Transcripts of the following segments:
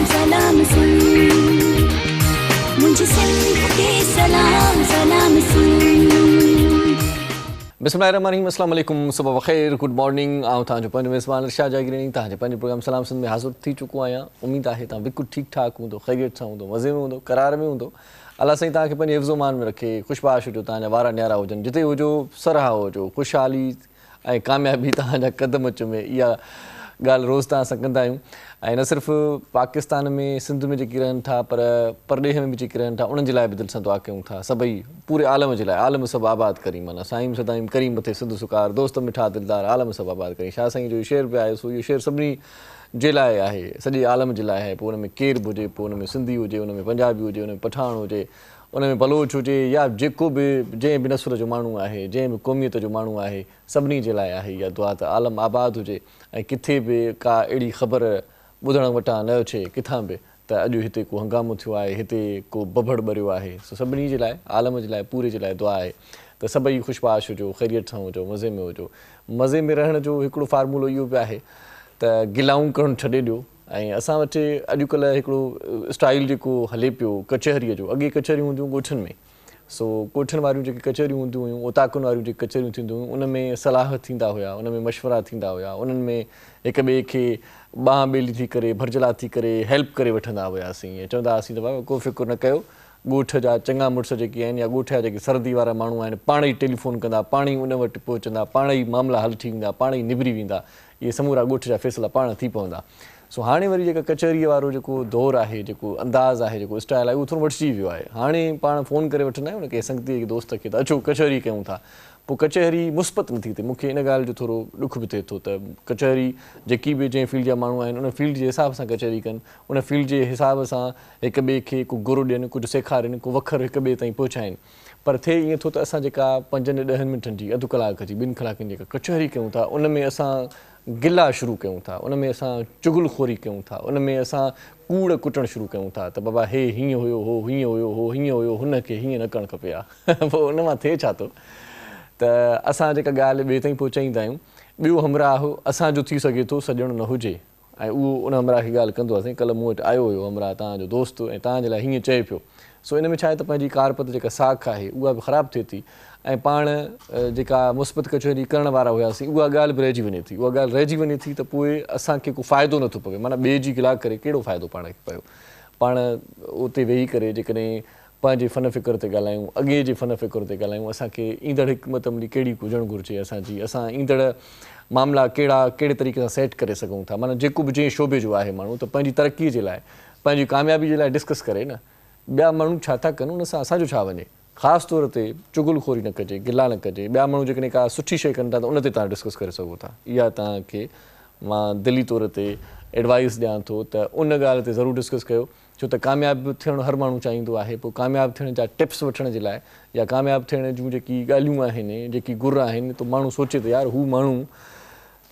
सलाम सुन, मुझे सिंध के सलाम सलाम सुन। बिस्मिल्लाहिर्रहमानिर्रहीम, अस्सलाम वालेकुम, सुबह बख़ैर, गुड मॉर्निंग। आऊं तव्हांजो पंहिंजो मेज़बान इरशाद जागीरनी तव्हांजे पंहिंजे प्रोग्राम सलाम सिंध में हाज़िर थी चुको आहियां। उम्मीद आहे तव्हां बिल्कुलु ठीकु ठाकु हूंदो, ख़ैरियत सां हूंदो, मज़े में हूंदो, करार में हूंदो। अल्लाह साईं तव्हांखे पंहिंजे हिफ़्ज़ो मान में रखे, ख़ुशबाश हुजो, तव्हांजा वार न्यारा हुजनि, जिते हुजो सराहा हुजो, ख़ुशहाली ऐं कामयाबी तव्हांजा क़दम चुमे। इहा ॻाल्हि रोज़ु तव्हां सां कंदा आहियूं। ऐं न सिर्फ़ु पाकिस्तान में सिंध में जेकी रहनि था, पर परॾेह में बि जेकी रहनि था, उन्हनि जे लाइ बि दिलि सां दुआ कयूं था। सभई पूरे आलम जे लाइ, आलम सभु आबाद करी, माना साईं सदाईं करीम मथे सिंध सुकार, दोस्त मिठा दिलदार, आलम सभु आबाद करी। शाह साईं जो इहो शेर बि आहे, सो इहो शेर सभिनी जे लाइ आहे, सॼे आलम जे लाइ आहे। पोइ उन में केर बि हुजे, पोइ उन में सिंधी हुजे, उन में पंजाबी हुजे, उन में पठान हुजे, उन में बलोच हुजे, या जेको बि जंहिं बि नसुल जो माण्हू आहे, जंहिं बि क़ौमियत जो माण्हू आहे, सभिनी जे लाइ आहे इहा दुआ त आलम आबाद हुजे। ऐं किथे बि का अहिड़ी ख़बर ॿुधण वटां न अचे किथां बि त अॼु हिते को हंगामो थियो आहे, हिते को बभड़ ॿरियो आहे। सो सभिनी जे लाइ, आलम जे लाइ, पूरे जे लाइ दुआ आहे त सभई ख़ुशबाश हुजो, ख़ैरियत सां हुजो, मज़े में हुजो। मज़े में रहण जो हिकिड़ो फार्मूलो इहो बि आहे त गिलाऊं करणु छॾे ॾियो। ऐं असां वटि अॼुकल्ह हिकिड़ो स्टाइल जेको हले पियो कचहरीअ जो, अॻे कचहरियूं हूंदियूं ॻोठनि में। सो ॻोठनि वारियूं जेके कचहरियूं हूंदियूं हुयूं, ओताकुनि वारियूं जेके कचहरियूं थींदियूं हुयूं, उन में सलाह थींदा हुया, उन में मशवरा थींदा हुया, उन्हनि में हिक ॿिए खे ॿांह ॿेली थी करे, भरजला थी करे, हेल्प करे वठंदा हुआसीं। ऐं चवंदा हुआसीं त भाई को फ़िक्रु न कयो, ॻोठ जा चङा मुड़ुस जेके आहिनि या ॻोठ जा जेके सरदी वारा माण्हू आहिनि, पाण ई टेलीफोन कंदा, पाण ई उन वटि पहुचंदा, पाण ई मामला हल थी वेंदा, पाण ई निबिरी वेंदा, इहे समूरा ॻोठ जा फ़ैसिला पाण थी पवंदा। सो हाणे वरी जेका कचहरीअ वारो जेको दौरु आहे, जेको अंदाज़ आहे, जेको स्टाइल आहे, उहो थोरो वठिजी वियो आहे। हाणे पाण फ़ोन करे वठंदा आहियूं न कंहिं संगतीअ खे, दोस्त खे, त अचो कचहरी कयूं था। पोइ कचहरी मुस्बत नथी थिए। मूंखे इन ॻाल्हि जो थोरो ॾुख बि थिए थो त कचहरी जेकी बि जंहिं फील्ड जा माण्हू आहिनि, उन फील्ड जे हिसाब सां कचहरी कनि, उन फील्ड जे हिसाब सां हिक ॿिए खे को गुरु ॾियनि, कुझु सेखारीनि, को वखर हिक ॿिए ताईं पहुचाइनि। पर थिए ईअं थो त असां जेका 5-10 मिंटनि जी, अधु कलाक जी, 2 कलाकनि जी जेका कचहरी कयूं था, उन में असां गिला शुरू कयूं था, उन में असां चुगलखोरी कयूं था, उन में असां कूड़ कुटणु शुरू कयूं था त बाबा हे हीअं हुयो, हो हीअं हुयो, हो हीअं हुयो, हुनखे हीअं न करणु खपे आहे। पोइ उन मां थिए छा थो त असां जेका ॻाल्हि ॿिए ताईं पहुचाईंदा आहियूं, ॿियो हमराह असांजो थी सघे थो सॼणो न हुजे, ऐं उहो उन हमराह खे ॻाल्हि कंदो आहे। कल्ह मूं वटि आयो हुयो हमराह, तव्हांजो दोस्त, ऐं तव्हांजे लाइ हीअं चए पियो। सो इन में छा आहे त पंहिंजी कारपत जेका साख आहे उहा बि ख़राबु थिए थी, ऐं पाण जेका मुस्बत कचहरी करण वारा हुआसीं, उहा ॻाल्हि बि रहिजी वञे थी। उहा ॻाल्हि रहिजी वञे थी त पोइ असांखे को फ़ाइदो नथो पवे। माना ॿिए जी गिला करे कहिड़ो फ़ाइदो पाण खे पियो। पाण उते वेही करे जेकॾहिं पंहिंजे फ़न फ़िक्र ते ॻाल्हायूं, अॻे जे फ़न फ़िक्र ते ॻाल्हायूं, असांखे ईंदड़ हिकमत अमली कहिड़ी हुजणु घुरिजे असांजी, असां ईंदड़ मामला कहिड़े तरीक़े सां सेट करे सघूं था। माना जेको बि जंहिं शोबे जो आहे माण्हू, त पंहिंजी तरक़ीअ जे लाइ, पंहिंजी कामयाबी जे लाइ डिस्कस करे न, ॿिया माण्हू छा था कनि, उन सां असांजो छा वञे। ख़ासि तौर ते चुगलखोरी न कजे, गिला न कजे। ॿिया माण्हू जेकॾहिं का सुठी शइ कनि था त उन ते तव्हां डिस्कस करे सघो था। इहा तव्हांखे मां दिली तौर ते एडवाइस ॾियां थो त उन ॻाल्हि ते ज़रूरु डिस्कस कयो, छो त कामयाबु थियणु हर माण्हू चाहींदो आहे। पोइ कामयाबु थियण जा टिप्स वठण जे लाइ या कामयाबु थियण जूं जेकी ॻाल्हियूं आहिनि, जेकी गुर आहिनि, त माण्हू सोचे त यार हू माण्हू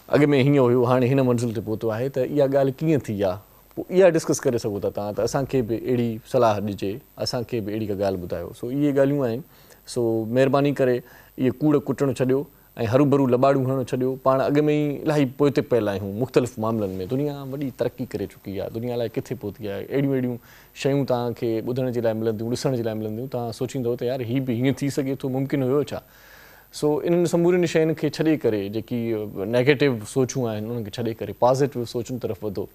अॻु में हीअं हुयो, हाणे हिन मंज़िल ते पहुतो आहे, त इहा ॻाल्हि कीअं थी आहे। पोइ इहा डिस्कस करे सघो था तव्हां, त असांखे बि अहिड़ी सलाह ॾिजे, असांखे बि अहिड़ी का ॻाल्हि ॿुधायो। सो इहे ॻाल्हियूं आहिनि। सो महिरबानी करे इहे कूड़ कुटणु छॾियो ऐं हरू भरू लॿाड़ियूं हणणु छॾियो। पाण अॻु में ई इलाही पोइते पियल आहियूं मुख़्तलिफ़ मामलनि में। दुनिया वॾी तरक़ी करे चुकी आहे, दुनिया लाइ किथे पहुती आहे। अहिड़ियूं शयूं तव्हांखे ॿुधण जे लाइ मिलंदियूं, ॾिसण जे लाइ मिलंदियूं, तव्हां सोचींदव त यार हीअ बि हीअं थी सघे थो, मुमकिन हुयो छा। सो इन्हनि समूरियुनि शयुनि खे छॾे करे, जेकी नेगेटिव सोचूं आहिनि, उन्हनि खे छॾे करे पॉज़िटिव सोचुनि तरफ़ वधो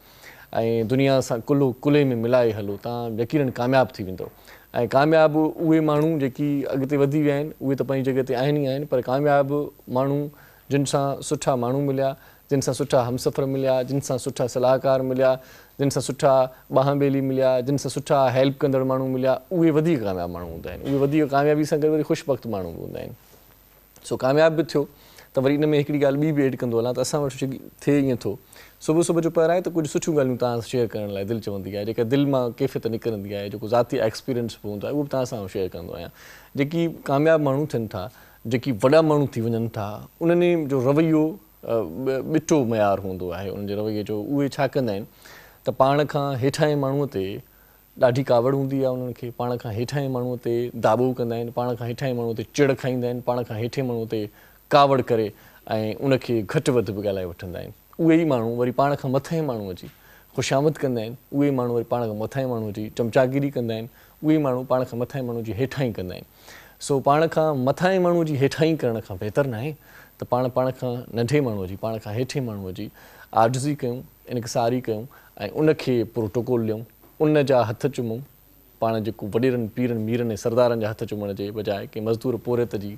ऐं दुनिया सां कुले में मिलाए हलो। तव्हां यकीनन कामयाबु थी वेंदव। ऐं कामयाबु उहे माण्हू जेकी अॻिते वधी विया आहिनि, उहे त पंहिंजी जॻह ते आहिनि ई आहिनि, पर कामयाबु माण्हू जिन सां सुठा माण्हू मिलिया, जिन सां सुठा हमसफ़र मिलिया, जिन सां सुठा सलाहकार मिलिया, जिन सां सुठा ॿांह ॿेली मिलिया, जिन सां सुठा हेल्प कंदड़ माण्हू मिलिया, उहे वधीक कामयाबु माण्हू हूंदा आहिनि। उहे वधीक कामयाबी सां गॾु वरी ख़ुशबख़्त माण्हू बि हूंदा आहिनि। सो कामयाबु बि थियो त वरी इन में हिकिड़ी ॻाल्हि ॿी बि एड कंदो हलां त असां वटि थिए ईअं थो, सुबुह सुबुह जो पहिरां आहे त कुझु सुठियूं ॻाल्हियूं तव्हां शेयर करण लाइ दिलि चवंदी आहे, जेका दिलि मां कैफ़ियत निकिरंदी आहे, जेको ज़ाती एक्सपीरियंस बि हूंदो आहे, उहो बि तव्हां सां शेयर कंदो आहियां। जेकी कामयाबु माण्हू थियनि था, जेकी वॾा माण्हू थी वञनि था, उन्हनि जो रवैयो ॿिटो मयार हूंदो आहे। उन्हनि जे रवैये जो उहे छा कंदा आहिनि त पाण खां हेठां जे माण्हूअ ते ॾाढी कावड़ हूंदी आहे उन्हनि खे, पाण खां हेठां जे माण्हूअ ते दाॿो कंदा आहिनि, पाण खां हेठां जे माण्हूअ ते चिड़ खाईंदा आहिनि, पाण खां हेठे माण्हूअ ते कावड़ करे ऐं उनखे घटि वधि बि ॻाल्हाए वठंदा आहिनि। उहे ई माण्हू वरी पाण खां मथे माण्हूअ जी ख़ुशामद कंदा आहिनि उहे माण्हू वरी पाण खां मथां माण्हू जी चमचागिरी कंदा आहिनि उहे माण्हू पाण खां मथां माण्हू जी हेठां ई कंदा आहिनि सो पाण खां मथां माण्हू जी हेठां ई करण खां बहितर न आहे त पाण खां नंढे माण्हूअ जी पाण खां हेठे माण्हूअ जी आजिज़ी कयूं इनकिसारी कयूं ऐं उनखे प्रोटोकॉल ॾियूं उन जा हथ चुमूं पाण जेको वॾेरनि पीरनि मीरनि ऐं सरदारनि जा हथ चुमण जे बजाए कंहिं मज़दूर पोरियत जी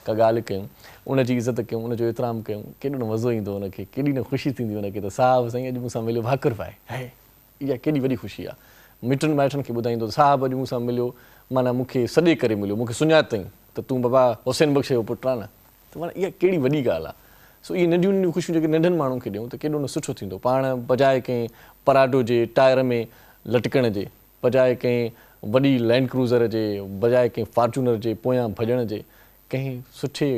का ॻाल्हि कयूं उनजी इज़त कयूं उनजो एतिराम कयूं केॾो न मज़ो ईंदो उनखे केॾी न ख़ुशी थींदी उनखे त साहिबु साईं अॼु मूंसां मिलियो भाकुर पाए आहे इहा केॾी वॾी ख़ुशी आहे मिटनि माइटनि खे ॿुधाईंदो साहिबु अॼु मूंसां मिलियो माना मूंखे सॾे करे मिलियो मूंखे सुञातईं त तूं बाबा हुसैन बख़्श जो पुटु आहे न त माना इहा कहिड़ी वॾी ॻाल्हि आहे सो इहे नंढियूं नंढियूं ख़ुशियूं जेके नंढनि माण्हुनि खे ॾियूं त केॾो न सुठो थींदो पाण बजाए कंहिं पराडो जे टायर में लटकण जे बजाए कंहिं वॾी लैंड क्रूज़र जे बजाए कंहिं फॉर्चूनर जे पोयां भॼण जे कंहिं सुठे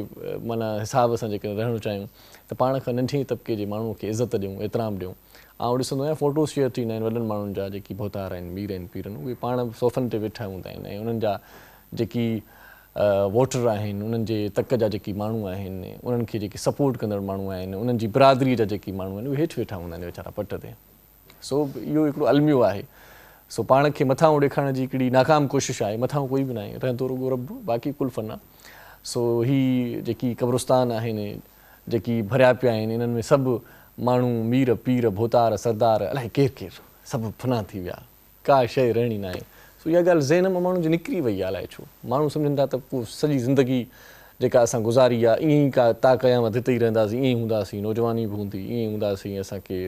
माना हिसाब सां जेके रहणु चाहियूं त पाण खां नंढे तबिके जे माण्हूअ खे इज़त ॾियूं एतिराम ॾियूं ऐं ॾिसंदो आहियां फ़ोटो शेयर थींदा आहिनि वॾनि माण्हुनि जा जेकी भोतार आहिनि मीर आहिनि पीरनि उहे पाण सोफ़नि ते वेठा हूंदा आहिनि ऐं उन्हनि जा जेकी वोटर आहिनि उन्हनि जे तक जा जेकी माण्हू आहिनि उन्हनि खे जेके सपोर्ट कंदड़ माण्हू आहिनि उन्हनि जी बिरादरीअ जा जेकी माण्हू आहिनि उहे हेठि वेठा हूंदा आहिनि वीचारा पट ते सो इहो हिकिड़ो अलमियो आहे सो पाण खे मथां ॾेखारण जी हिकिड़ी नाकाम कोशिशि आहे मथां कोई बि न आहे रहंदो रुॻो रब बाक़ी कुल फ़न आहे सो ही जेकी क़ब्रिस्तान आहिनि जेकी भरिया पिया आहिनि इन्हनि में सभु माण्हू मीर पीर भोतार सरदार अलाए केरु केरु सभु फना थी विया का शइ रहणी न आहे सो इहा ॻाल्हि ज़हन मां माण्हू जी निकिरी वई आहे अलाए छो माण्हू सम्झनि था त पोइ सॼी ज़िंदगी जेका असां गुज़ारी आहे ईअं ई का ता क़यामत हिते ई रहंदासीं ईअं ई हूंदासीं नौजवानी बि हूंदी ईअं ई हूंदासीं असांखे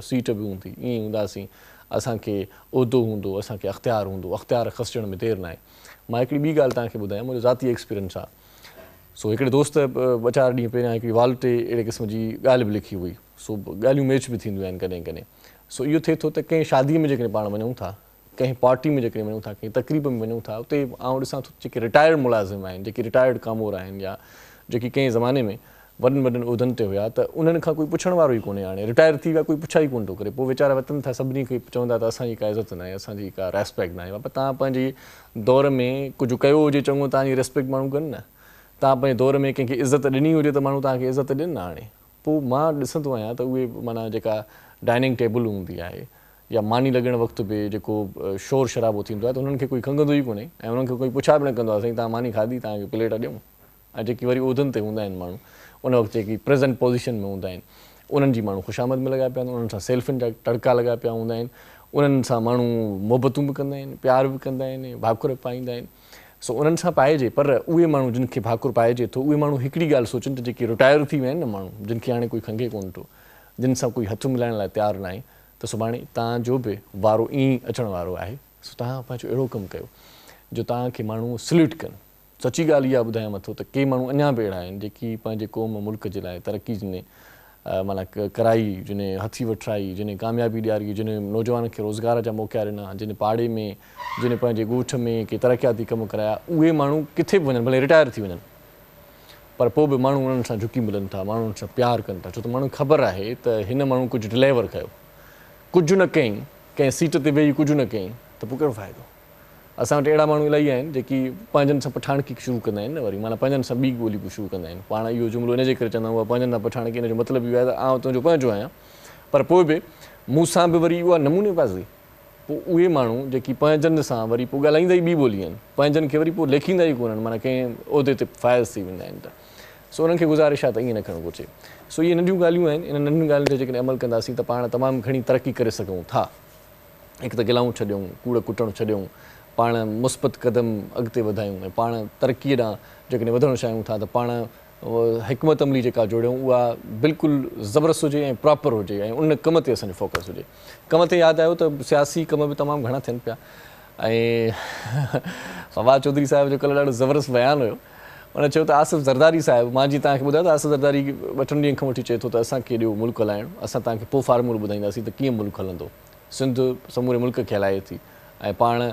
सीट बि हूंदी ईअं ई हूंदासीं असांखे उहिदो हूंदो असांखे अख़्तियार हूंदो अख़्तियार ख़सजण में देरि न आहे मां हिकिड़ी ॿी ॻाल्हि तव्हांखे ॿुधायां मुंहिंजो ज़ाती एक्सपीरियंस आहे सो हिकिड़े दोस्त 2-4 ॾींहं पहिरियां हिकिड़ी वॉल ते अहिड़े क़िस्म जी ॻाल्हि बि लिखी हुई सो ॻाल्हियूं मैच बि थींदियूं आहिनि कॾहिं कॾहिं सो इहो थिए थो त कंहिं शादीअ में जेकॾहिं पाण वञूं था कंहिं पार्टी में जेकॾहिं वञूं था कंहिं तक़रीब में वञूं था उते आउं ॾिसां थो जेके रिटायर्ड मुलाज़िम आहिनि जेके रिटायर्ड कामोर आहिनि या जेकी कंहिं ज़माने में वॾनि वॾनि उहिदनि ते हुया त उन्हनि खां कोई पुछण वारो ई कोन्हे हाणे रिटायर थी विया कोई पुछा ई कोन थो करे पोइ वीचारा वतन था सभिनी खे चवंदा त असांजी का इज़त न आहे असांजी का रेस्पेक्ट न आहे बाबा तव्हां पंहिंजे दौर में कुझु कयो हुजे चङो तव्हांजी रेस्पेक्ट माण्हू कनि न तव्हां पंहिंजे दौर में कंहिंखे इज़त ॾिनी हुजे त माण्हू तव्हांखे इज़त ॾियनि न हाणे पोइ मां ॾिसंदो आहियां त उहे माना जेका डाइनिंग टेबल हूंदी आहे या मानी लॻण वक़्तु बि जेको शोर शराबो थींदो आहे त उन्हनि खे कोई खंघंदो ई कोन्हे ऐं उन्हनि खे कोई पुछा बि न कंदो आहे साईं तव्हां मानी खाधी तव्हांखे प्लेट ॾियूं ऐं जेकी वरी उहिदनि ते हूंदा आहिनि माण्हू उन वक़्तु जेकी प्रेज़ेंट पोज़ीशन में हूंदा आहिनि उन्हनि जी माण्हू ख़ुशामद में लॻा पिया आहिनि उन्हनि सां सेल्फिन जा तड़का लॻा पिया हूंदा आहिनि उन्हनि सां माण्हू मोहबतूं बि कंदा आहिनि प्यार बि कंदा आहिनि भाकुर पाईंदा आहिनि सो उन्हनि सां पाइजे पर उहे माण्हू जिन खे भाकुर पाइजे थो उहे माण्हू हिकिड़ी ॻाल्हि सोचनि त जेके रिटायर थी विया आहिनि न माण्हू जिन खे हाणे कोई खंघे कोन थो जिन सां कोई हथु मिलाइण लाइ तयारु न आहे त सुभाणे तव्हांजो बि वारो ईअं ई अचण वारो आहे सो तव्हां पंहिंजो अहिड़ो कमु कयो जो तव्हांखे माण्हू सल्यूट कनि सची ॻाल्हि इहा ॿुधायां मथो त के माण्हू अञा बि अहिड़ा आहिनि जेकी पंहिंजे क़ौम मुल्क जे लाइ तरक़ी जिने माना कराई जिने हथी वठाई जिने कामयाबी ॾियारी जिने नौजवान खे रोज़गार जा मौक़ा ॾिना जिने पाड़े में जिने पंहिंजे ॻोठ में के तरक़ियाती कम कराया उहे माण्हू किथे बि वञनि भले रिटायर थी वञनि पर पोइ बि माण्हू उन्हनि सां झुकी मिलनि था माण्हुनि सां प्यारु कनि था छो त माण्हू ख़बर आहे त हिन माण्हू कुझु डिलेवर कयो कुझु न कयईं कंहिं सीट ते वेही कुझु न कयईं त पोइ कहिड़ो फ़ाइदो असां वटि अहिड़ा माण्हू इलाही आहिनि जेकी पंहिंजनि सां पठाणकी शुरू कंदा आहिनि न वरी माना पंहिंजनि सां ॿी ॿोली शुरू कंदा आहिनि पाण इहो जुमिलो इनजे करे चवंदा आहियूं पंहिंजनि सां पठाणकी हिन जो मतिलबु इहो आहे त आउं तुंहिंजो पंहिंजो आहियां पर पोइ बि मूंसां बि वरी उहा नमूनेबाज़ी पोइ उहे माण्हू जेकी पंहिंजनि सां वरी पोइ ॻाल्हाईंदा ई ॿी ॿोली आहिनि पंहिंजनि खे वरी पोइ लेखींदा ई कोन्हनि माना कंहिं उहिदे ते फ़ाइज़ थी वेंदा आहिनि त सो उन्हनि खे गुज़ारिश आहे त ईअं न करणु घुरिजे सो इहे नंढियूं ॻाल्हियूं आहिनि इन नंढियुनि ॻाल्हियुनि ते जेकॾहिं अमल कंदासीं त पाण तमामु घणी तरक़ी करे सघूं था हिकु त गिलाऊं छॾियूं कूड़ कुटणु छॾियूं पाण मुस्बत क़दम अॻिते वधायूं ऐं पाण तरक़ीअ ॾांहुं जेकॾहिं वधणु चाहियूं था त पाण हिकमत अमली जेका जोड़ियूं उहा बिल्कुलु ज़बरदस्त हुजे ऐं प्रॉपर हुजे ऐं उन कम ते असांजो फोकस हुजे कम ते यादि आयो त सियासी कम बि तमामु घणा थियनि पिया ऐं फवाद चौधरी साहिब जो कल्ह ॾाढो ज़बरदस्त बयानु हुयो उन चयो त आसिफ़ ज़रदारी साहिबु मां जीअं तव्हांखे ॿुधायो त आसिफ़ ज़रदारी 2-3 ॾींहंनि खां वठी चए थो त असांखे ॾियो मुल्क हलाइणु असां तव्हांखे पोइ फार्मूलो ॿुधाईंदासीं त कीअं मुल्क हलंदो सिंध समूरे मुल्क खे हलाए थी ऐं पाण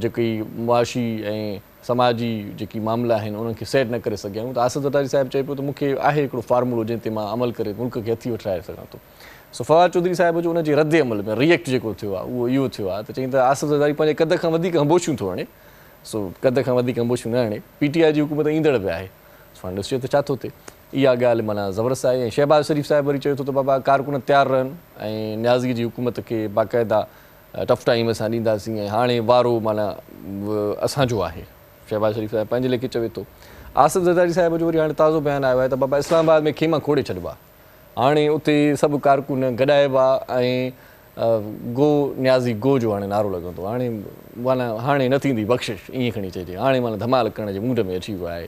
जेकी मुआशी ऐं समाजी जेकी मामला आहिनि उन्हनि खे सेट न करे सघिया आहियूं त आसिफ़ ज़रदारी साहिबु चए पियो त मूंखे आहे हिकिड़ो फार्मूलो जंहिं ते मां अमल करे मुल्क खे हथी वठाए सघां थो सो फवाद चौधरी साहिब जो उनजे रद्द अमल में रिएक्ट जेको थियो आहे उहो इहो थियो आहे त चई त आसिफ़ ज़रदारी पंहिंजे कद खां वधीक हंबोशियूं थो हणे सो कद खां वधीक हंबोशियूं न हणे PTI जी हुकूमत ईंदड़ बि आहे हाणे ॾिसे त छा थो थिए इहा ॻाल्हि माना ज़बरदस्त आहे। ऐं शहबाज़ शरीफ़ साहिबु वरी चयो थो त बाबा कारकुन तयारु रहनि ऐं न्याज़गी जी हुकूमत खे बाक़ाइदा टफ टाइम असां ॾींदासीं ऐं हाणे वारो माना असांजो आहे। शहबाज़ शरीफ़ साहिबु पंहिंजे लेखे चवे थो। आसिफ़ ज़रदारी साहिब जो वरी हाणे ताज़ो बयानु आयो आहे त बाबा इस्लामाबाद में खेमा खोड़े छॾिबो आहे, हाणे उते सभु कारकुन गॾाइबा ऐं गो न्याज़ी गो जो हाणे नारो लॻंदो, हाणे माना हाणे न थींदी बख़्शिश, ईअं खणी चइजे, हाणे माना धमाल करण जे मूड में अची वियो आहे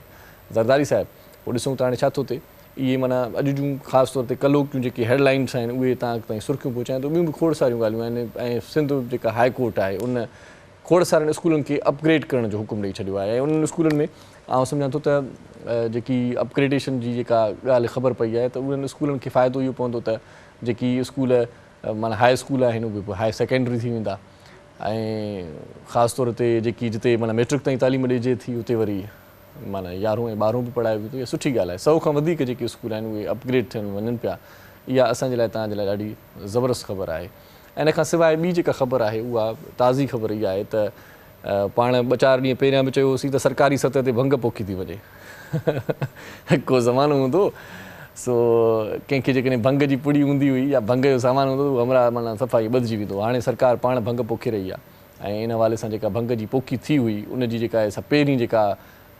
ज़रदारी साहिबु। पोइ ॾिसूं त हाणे छा थो थिए। इहे माना अॼु जूं ख़ासि तौर ते कलोकियूं जेकी हेडलाइन्स आहिनि उहे तव्हां ताईं सुर्खियूं पहुचाइनि थो। ॿियूं बि खोड़ सारियूं ॻाल्हियूं आहिनि ऐं सिंध जेका हाई कोर्ट आहे उन खोड़ सारनि स्कूलनि खे अपग्रेड करण जो हुकुम ॾेई छॾियो आहे। ऐं उन्हनि स्कूलनि में आउं सम्झां थो त जेकी अपग्रेडेशन जी जेका ॻाल्हि ख़बर पई आहे त उन्हनि स्कूलनि खे फ़ाइदो इहो पवंदो त जेकी स्कूल माना हाई स्कूल आहिनि उहे बि हाई सेकेंडरी थी वेंदा ऐं ख़ासि तौर ते जेकी जिते माना मैट्रिक ताईं तालीम ॾिजे थी उते वरी माना 11हों ऐं 12हों बि पढ़ायो वेंदो। इहा सुठी ॻाल्हि आहे। 100 खां वधीक जेके स्कूल आहिनि उहे अपग्रेड थियनि वञनि पिया। इहा असांजे लाइ तव्हांजे लाइ ॾाढी ज़बरदस्त ख़बर आहे। ऐं इन खां सवाइ ॿी जेका ख़बर आहे उहा ताज़ी ख़बर इहा आहे त पाण 2-4 ॾींहं पहिरियां बि चयो हुओसीं त सरकारी सतह ते भंग पोखी थी वञे। को ज़मानो हूंदो सो कंहिंखे जेकॾहिं भंग जी पुड़ी हूंदी हुई या भंग जो सामान हूंदो त हमरा माना सफ़ाई ॿधिजी वेंदो। हाणे सरकार पाण भंग पोखे रही आहे ऐं इन हवाले सां जेका भंग जी पोखी थी हुई उनजी जेका आहे पहिरीं जेका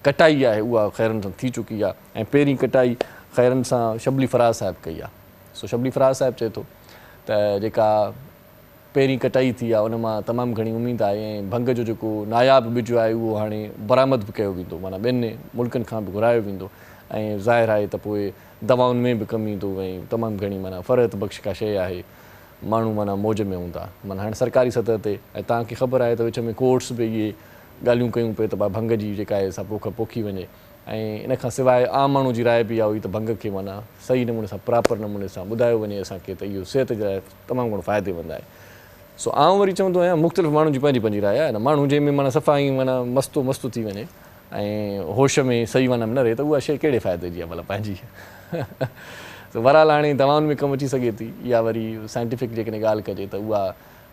कटाई आहे उहा ख़ैरनि सां थी चुकी आहे ऐं पहिरीं कटाई ख़ैरनि सां शबली फराज़ साहिबु कई आहे। सो शबली फराज़ साहिबु चए थो त जेका पहिरीं कटाई थी आहे उन मां तमामु घणी उमेद आहे ऐं भंग जो जेको नायाबु ॿिज आहे उहो हाणे बरामद बि कयो वेंदो, माना ॿियनि मुल्कनि खां बि घुरायो वेंदो ऐं ज़ाहिर आहे त पोइ दवाउनि में बि कमी ईंदो ऐं तमामु घणी माना फ़रहत बख़्श का शइ आहे, माण्हू माना मौज में हूंदा। माना हाणे सरकारी सतह ते ऐं तव्हांखे ख़बर आहे त विच में कोर्ट्स बि इहे ॻाल्हियूं कयूं पिए त भंग जी जेका आहे सा पोखी वञे ऐं इन खां सवाइ आम माण्हू जी राय बि इहा हुई त भंग खे माना सही नमूने सां प्रॉपर नमूने सां ॿुधायो वञे असांखे त इहो सिहत जे लाइ तमामु घणो फ़ाइदेमंद आहे। सो आउं वरी चवंदो आहियां मुख़्तलिफ़ माण्हुनि जी पंहिंजी पंहिंजी राय आहे न। माण्हू जंहिंमें माना सफ़ाई माना मस्तु थी वञे ऐं होश में सही माना में न रहे त उहा शइ कहिड़े फ़ाइदे जी आहे भला पंहिंजी। त बहरहाल हाणे दवाउनि में कमु अची सघे थी या वरी साइंटिफिक जेकॾहिं ॻाल्हि कजे त उहा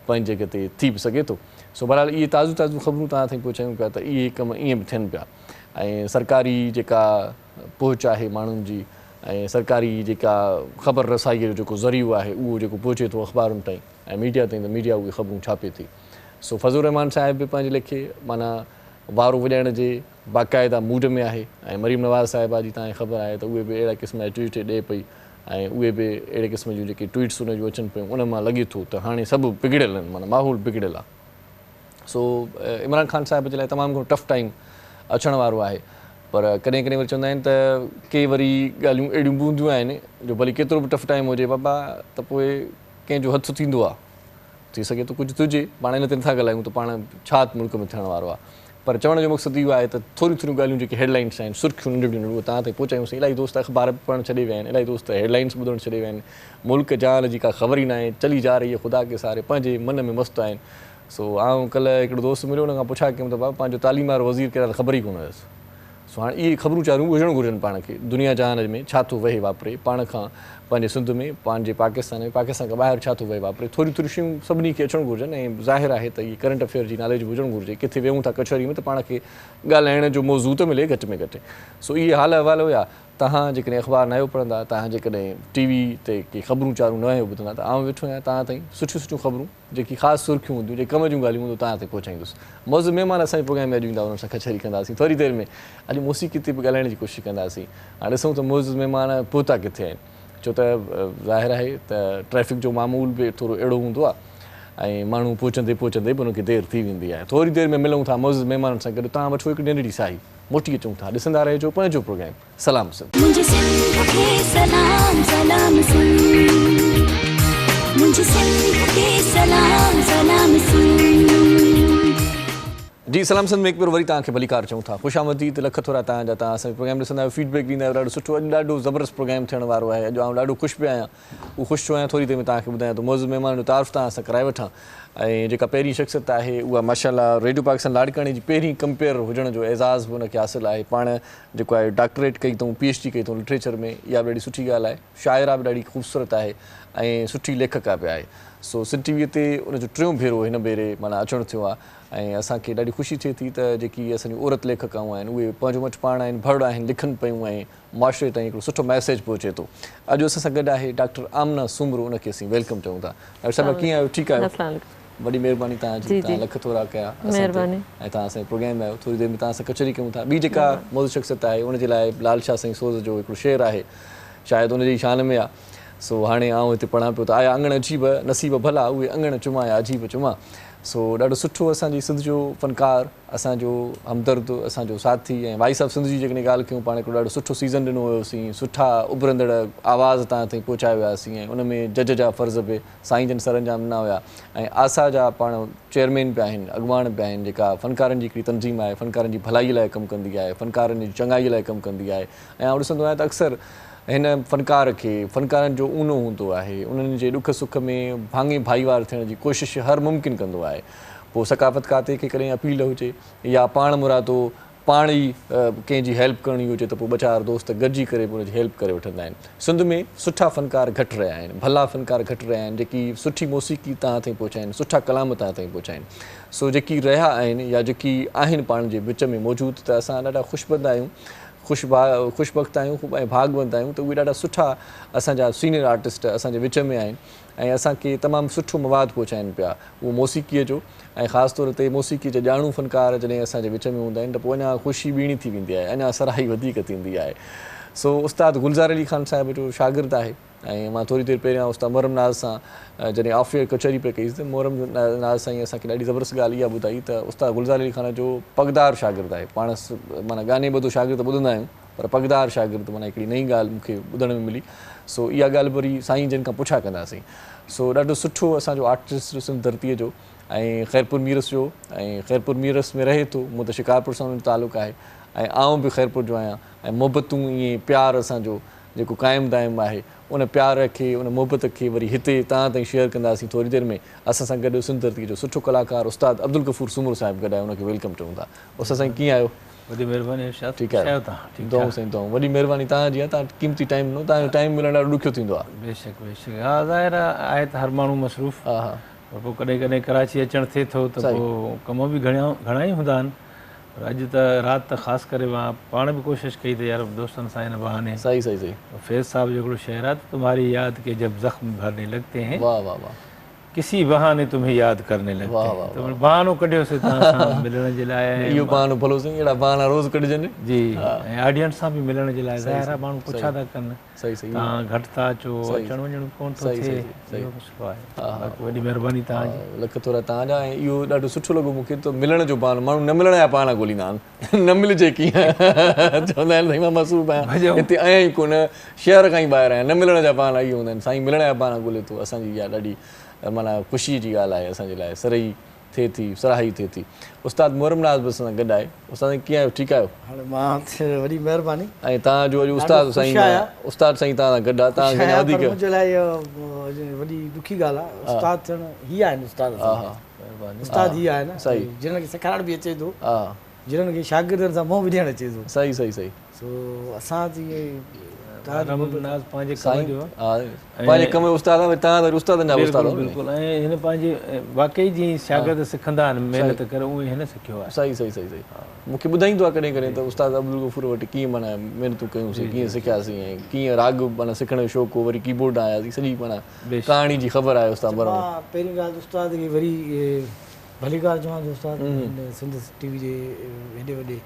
पंहिंजी जॻह ते थी बि सघे थो। सो बहरहाल इहे ताज़ियूं ख़बरूं तव्हां ताईं पहुचायूं पिया त इहे कम ईअं बि थियनि पिया ऐं सरकारी जेका पहुच आहे माण्हुनि जी ऐं सरकारी जेका ख़बर रसाईअ जो जेको ज़रियो आहे उहो जेको पहुचे थो अख़बारुनि ताईं ऐं मीडिया ताईं त मीडिया उहे ख़बरूं छापे थी। सो फज़लुर रहमान साहिब बि पंहिंजे लेखे माना वारो वॼाइण जे बाक़ाइदा मूड में आहे ऐं मरीम नवाज़ साहिबा जी तव्हांखे ख़बर आहे त उहे बि अहिड़ा क़िस्म जा ट्वीट ॾिए पई ऐं उहे बि अहिड़े क़िस्म जूं जेके ट्वीट्स उन जूं अचनि पियूं उन मां लॻे थो त हाणे सभु बिगड़ियल आहिनि, माना माहौल बिगड़ियल आहे। सो इमरान ख़ान साहिब जे लाइ तमामु घणो टफ टाइम अचण वारो आहे, पर कॾहिं कॾहिं वरी चवंदा आहिनि त के वरी ॻाल्हियूं अहिड़ियूं बि हूंदियूं आहिनि जो भली केतिरो बि टफ टाइम हुजे बाबा त पोइ कंहिंजो हथु थींदो आहे, थी सघे थो कुझु हुजे, पाण इन ते नथा ॻाल्हायूं त पाण छा मुल्क में थियण वारो आहे। पर चवण जो मक़सदु इहो आहे त थोरियूं ॻाल्हियूं जेके हेडलाइन्स आहिनि सुर्खियूं नंढियूं नंढियूं तव्हां ताईं पहुचायूंसीं। इलाही दोस्त अख़बार पढ़णु छॾे विया आहिनि, इलाही दोस्त हेडलाइन्स ॿुधणु छॾे विया आहिनि, मुल्क जान जी का ख़बर ई न आहे, चली जा रही है ख़ुदा के सारे, पंहिंजे मन में मस्तु आहिनि। सो आउं कल्ह हिकिड़ो दोस्त मिलियो हुन खां पुछा कयुमि त बाबा पंहिंजो तालीम वारो वज़ीर कहिड़ा ख़बर ई कोन हुयसि। सो हाणे इहे ख़बरूं चारूं ॿुधणु घुरिजनि पाण खे, दुनिया जहान में छा थो वहे वापरे, पाण खां पंहिंजे सिंध में पंहिंजे पाकिस्तान में पाकिस्तान खां ॿाहिरि छा थो वहे वापरे, थोरियूं शयूं सभिनी खे अचणु घुरिजनि ऐं ज़ाहिर आहे त इहे करंट अफेयर जी नॉलेज हुजणु घुरिजे। किथे वेहूं था कचहरी में त पाण खे ॻाल्हाइण जो मौज़ू त मिले घटि में घटि। सो इहे हाल अहिवाल हुया। तव्हां जेकॾहिं अख़बार न आहियो पढ़ंदा, तव्हां जेकॾहिं टीवी ते के ख़बरूं चारूं न आहियो ॿुधंदा त आउं वेठो आहियां तव्हां ताईं सुठियूं ख़बरूं जेकी ख़ासि सुर्खियूं हूंदियूं, जेके कम जूं ॻाल्हियूं हूंदियूं तव्हां ताईं पहुचाईंदुसि। मौज़ महिमान असांजे प्रोग्राम में अॼु ईंदा हुननि सां कचहरी कंदासीं, थोरी देरि में अॼु मौसीक़ी ते बि ॻाल्हाइण जी कोशिशि कंदासीं। हाणे ॾिसूं त मौज़ महिमान पहुता किथे आहिनि, छो त ज़ाहिर आहे त ट्रैफ़िक जो मामूल बि थोरो अहिड़ो हूंदो आहे ऐं माण्हू पहुचंदे बि उनखे देरि थी वेंदी आहे। थोरी देरि में मिलूं था मौज़ महिमाननि सां गॾु, तव्हां वठो हिकु नंढड़ी साई मोटी अचूं था, ॾिसंदा रहिजो पंहिंजो प्रोग्राम सलाम सिंध। मुझे सिंध के सलाम सलाम सिंध, मुझे सिंध के सलाम सलाम सिंध। जी सलाम सिंध में हिकु भेरो वरी तव्हांखे भलीकार चऊं था, ख़ुशि आमदीद, लख थोरा तव्हांजा। तव्हां असांजो प्रोग्राम ॾिसंदा आहियो, फीडबैक ॾींदा आहियो, ॾाढो सुठो। अॼु ॾाढो ज़बरदस्त प्रोग्राम थियण वारो आहे। अॼु आउं ॾाढो ख़ुशि बि आहियां, उहो ख़ुशि छो आहियां थोरी देरि में तव्हांखे ॿुधायां थो। मौज़ महिमान जो तारीफ़ तव्हां सां कराए वठां ऐं जेका पहिरीं शख़्सियत आहे उहा माशाअल्लाह रेडियो पाकिस्तान लाड़काणी जी पहिरीं कंपेयर हुजण जो एज़ाज़ बि हुनखे हासिलु आहे। पाण जेको आहे डॉक्टरेट कई अथऊं, PhD कई अथऊं लिटरेचर में, इहा बि ॾाढी सुठी ॻाल्हि आहे। शाइरा बि ॾाढी ख़ूबसूरत आहे ऐं सुठी लेखका बि आहे। सो सिंध टीवीअ ते उनजो टियों भेरो हिन भेरे माना अचणु थियो आहे ऐं असांखे ॾाढी ख़ुशी थिए थी त जेकी असांजी औरत लेखकाऊं आहिनि उहे पंहिंजो वटि पाण आहिनि भड़ आहिनि लिखनि पियूं ऐं मुआशिरे ताईं हिकिड़ो सुठो मैसेज पहुचे थो। अॼु असां सां गॾु आहे डॉक्टर आमना सुमरू, उनखे असीं वेलकम चऊं था। डॉक्टर साहिबा कीअं आहियो? ठीकु आहियो? वॾी महिरबानी तव्हांजी, तव्हां लख थोरा कया ऐं तव्हां असांजे प्रोग्राम में आहियो। थोरी देरि में तव्हां सां कचहरी कयूं था। ॿी जेका मौजूद शख़्सियत आहे उनजे लाइ लाल शाह साईं सोज़ जो हिकिड़ो शेर आहे, शायदि उनजी शान में आहे। सो हाणे आउं हिते पढ़ां पियो त आया अंगण अजीब नसीब भला उहे अंगण चुमाया अजीब चुमा। सो ॾाढो सुठो असांजी सिंध जो फ़नकार, असांजो हमदर्द, असांजो साथी ऐं भाई साहिबु सिंध जी जेकॾहिं ॻाल्हि कयूं पाण हिकिड़ो ॾाढो सुठो सीज़न ॾिनो हुयोसीं, सुठा उभरंदड़ आवाज़ तव्हां ताईं पहुचाए वियासीं ऐं उन में जज जा फ़र्ज़ बि साईं जन सरंजाम ॾिना हुया ऐं आसा जा पाण चेयरमैन पिया आहिनि, अॻुवाण पिया आहिनि, जेका फ़नकारनि जी हिकिड़ी तनज़ीम आहे, फ़नकारनि जी भलाईअ लाइ कमु कंदी आहे, फ़नकारनि जी चङाईअ लाइ कमु कंदी आहे। ऐं आउं ॾिसंदो आहियां त अक्सर हिन फ़नकार खे फ़नकारनि जो ऊनो हूंदो आहे, उन्हनि जे ॾुख सुख में भाङे भाईवार थियण जी कोशिशि हर मुमकिन कंदो आहे। पोइ सकाफ़त खे कॾहिं अपील हुजे या पाण मुरादो पाण ई कंहिंजी हेल्प करणी हुजे त पोइ ॿ चारि दोस्त गॾिजी करे पोइ हुनजी हेल्प करे वठंदा आहिनि। सिंध में सुठा फ़नकार घटि रहिया आहिनि, भला फ़नकार घटि रहिया आहिनि जेकी सुठी मौसीक़ी तव्हां ताईं पहुचाइनि, सुठा कलाम तव्हां ताईं पहुचाइनि। सो जेकी रहिया आहिनि या जेकी आहिनि पाण जे विच में मौजूदु, त असां ॾाढा ख़ुशबंद आहियूं, ख़ुशबख़्त आहियूं ऐं भागवंत आहियूं त उहे ॾाढा सुठा असांजा सीनियर आर्टिस्ट असांजे विच में आहिनि ऐं असांखे तमामु सुठो मवादु पहुचाइनि पिया, उहो मौसीक़ीअ जो। ऐं ख़ासि तौर ते मौसीक़ीअ जा ॼाणू फ़नकार जॾहिं असांजे विच में हूंदा आहिनि त पोइ अञा ख़ुशी ॿीणी थी वेंदी आहे, अञा सराही वधीक थींदी आहे। सो उस्ताद गुलज़ार अली ख़ान साहिब जो शागिर्दु आहे ऐं मां थोरी देरि पहिरियां उस्ताद मोहरम नाज़ सां जॾहिं ऑफियर कचहरी पे कईसि त मोहरम नाज़ साईं असांखे ॾाढी ज़बरदस्त ॻाल्हि इहा ॿुधाई त उस्ताद गुलज़ार अली ख़ान जो पगदार शागिर्दु आहे। पाण माना गाने ॿुधो शागिर्दु ॿुधंदा आहियूं पर पगदार शागिर्दु माना हिकिड़ी नई ॻाल्हि मूंखे ॿुधण में मिली। सो इहा ॻाल्हि वरी साईं जिन खां पुछा कंदासीं। सो ॾाढो सुठो असांजो आर्टिस्ट सिंध धरतीअ जो ऐं ख़ैरपुर मीरस जो ऐं ख़ैरपुर मीरस में रहे थो, मूं त शिकारपुर सां उनजो तालुक़ु आहे ऐं आउं बि ख़ैरपुर जो आहियां ऐं मोहबतूं ईअं प्यारु असांजो जेको क़ाइमु दाइमु आहे उन प्यार खे उन मोहबत खे वरी हिते तव्हां ताईं शेयर कंदासीं थोरी देरि में। असां सां गॾु सिंध धरतीअ जो सुठो कलाकार उस्ताद अब्दुल गफ़ूर सुमर साहिबु गॾु आहे, उनखे वेलकम चऊं था। उस्ताद साईं कीअं आहियो? वॾी महिरबानी। ठीकु आहे, दुआऊं साईं दुआऊं। वॾी महिरबानी तव्हांजी आहे, तव्हां क़ीमती टाइम ॾिनो, तव्हांजो टाइम मिलणु ॾाढो ॾुखियो थींदो आहे। बेशक बेशक, हा ज़ाहिर आहे त हर माण्हू मसरूफ़, हा हा, पर पोइ कॾहिं कॾहिं कराची अचणु थिए थो त पोइ कम बि घणा ई हूंदा आहिनि। पर अॼु त राति त ख़ासि करे मां पाण बि कोशिशि कई त यार दोस्तनि सां हिन बहाने। सही सही सही। फैज़ साहब जो हिकिड़ो शेर आहे, तुम्हारी याद के जब ज़ख्म भरने लगते हैं, वाह वाह वाह, किसी बहाने तुम्हें याद करने लगते हैं। तो बहानो कढियोसीं तव्हां सां मिलण जे लाइ। इहो बहानो भलो साईं, अहिड़ा बहाना रोज़ कढिजनि जी, ऐं ऑडियंस सां बि मिलण जे लाइ। ज़ाहिर आहे माण्हू पुछा था कनि, सही सही, तव्हां घटि था अचो, अचणु वञणु कोन थो थिए, इहो सुठो आहे। बाक़ी वॾी महिरबानी तव्हांजी, लख थोरा तव्हांजा। ऐं इहो ॾाढो सुठो लॻो मूंखे त मिलण जो बहानो, माण्हू न मिलण जा बहाना ॻोल्हींदा आहिनि, न मिलिजे कीअं चवंदा आहिनि साईं मां मसरूफ़ आहियां, हिते आहियां ई कोन, शहर खां ई ॿाहिरि आहियां, न मिलण जा बहाना इहे हूंदा आहिनि। साईं मिलण जा बहाना ॻोल्हे थो, असांजी इहा ॾाढी माना ख़ुशी जी ॻाल्हि आहे असांजे लाइ, सरई थिए थी, सराही थिए थी। उस्ताद मोहरम नाज़ बि असां सां गॾु आहे। उस्ताद कीअं आहियो? ठीकु आहियो? हाणे मां वॾी महिरबानी। ऐं तव्हांजो अॼु उस्ताद साईं, उस्ताद साईं तव्हां सां गॾु आहे, तव्हां वधीक मुंहिंजे लाइ वॾी ॾुखी ॻाल्हि आहे। उस्ताद थियणु हीअ आहिनि, उस्ताद उस्ताद हीअ आहे न, जिन्हनि खे सेखारणु बि अचे थो, जिन्हनि खे शागिर्दनि सां मोह बि ॾियणु अचे थो। सही सही सही। सो असां पंहिंजे कम जो उस्ताद आहे, तव्हां त उस्तादनि जा उस्ताद आहियो। बिल्कुलु, ऐं हिन पंहिंजे वाक़ई जीअं शागिर्द सिखंदा आहिनि महिनत करे, उहे हिन सिखियो आहे। सही सही सही सही। मूंखे ॿुधाईंदो आहे कॾहिं कॾहिं त उस्ताद अब्दुल गफ़ूर वटि कीअं माना महिनतूं कयूंसीं, कीअं सिखियासीं ऐं कीअं राग माना सिखण जो शौक़ु हो, वरी कीबोर्ड आयासीं, सॼी माना कहाणी जी ख़बर आहे उस्ताद। पहिरीं ॻाल्हि उस्ताद खे वरी भली ॻाल्हि चवां त उस्ताद सिंध टीवी जे हेॾे वॾे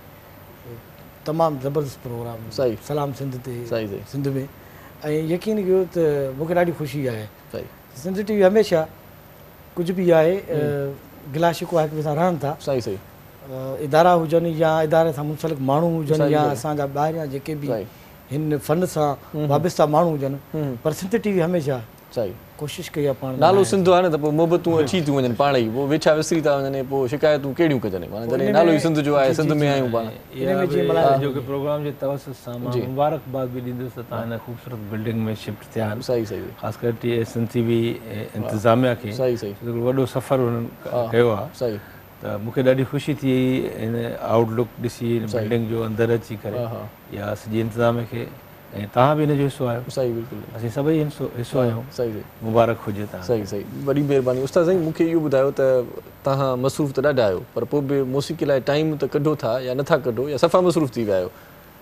तमामु ज़बरदस्त प्रोग्राम सही सलाम सिंध ते सही सही सिंध में, ऐं यकीन कयो त मूंखे ॾाढी ख़ुशी आहे। सही, सिंध टीवी हमेशह कुझु बि आहे गिला शिकवा हिक ॿिए सां रहनि था। सही सही। इदारा हुजनि या इदारे सां मुंसलिक माण्हू हुजनि या असांजा ॿाहिरियां जेके बि हिन फन सां वाबस्ता माण्हू हुजनि, पर सिंध टीवी हमेशह सही कोशिशि कई आहे। पाण नालो सिंध आहे न त पोइ मोहबतूं अची थियूं वञनि पाण ई, पोइ वेछा विसरी था वञनि, पोइ शिकायतूं कहिड़ियूं कजनि, माना जॾहिं नालो ई सिंध जो आहे, सिंध में आहियूं पाण। जो की प्रोग्राम जे तवसुत सां मां मुबारकबाद बि ॾींदुसि त तव्हां हिन ख़ूबसूरत बिल्डिंग में शिफ्ट थिया आहिनि। सही सही, ख़ासि करे सिंध टीवी इंतिज़ामिया खे सही सही वॾो सफ़र हुननि कयो आहे। सही, त मूंखे ॾाढी ख़ुशी थी हिन आउटलुक ॾिसी, हिन बिल्डिंग जो अंदरि अची करे या सॼी इंतिज़ामिया खे ऐं तव्हां बि हिन जो हिसो आहियो। सही, बिल्कुलु असीं सभई हिसो आहियूं। सही सही, मुबारक हुजे तव्हां। सही सही, वॾी महिरबानी। उस्ताद साईं मूंखे इहो ॿुधायो त तव्हां मसरूफ़ त ॾाढा आहियो, पर पोइ बि मौसीक़ी लाइ टाइम त कढो था या नथा कढो या सफ़ा मसरूफ़ थी विया आहियो?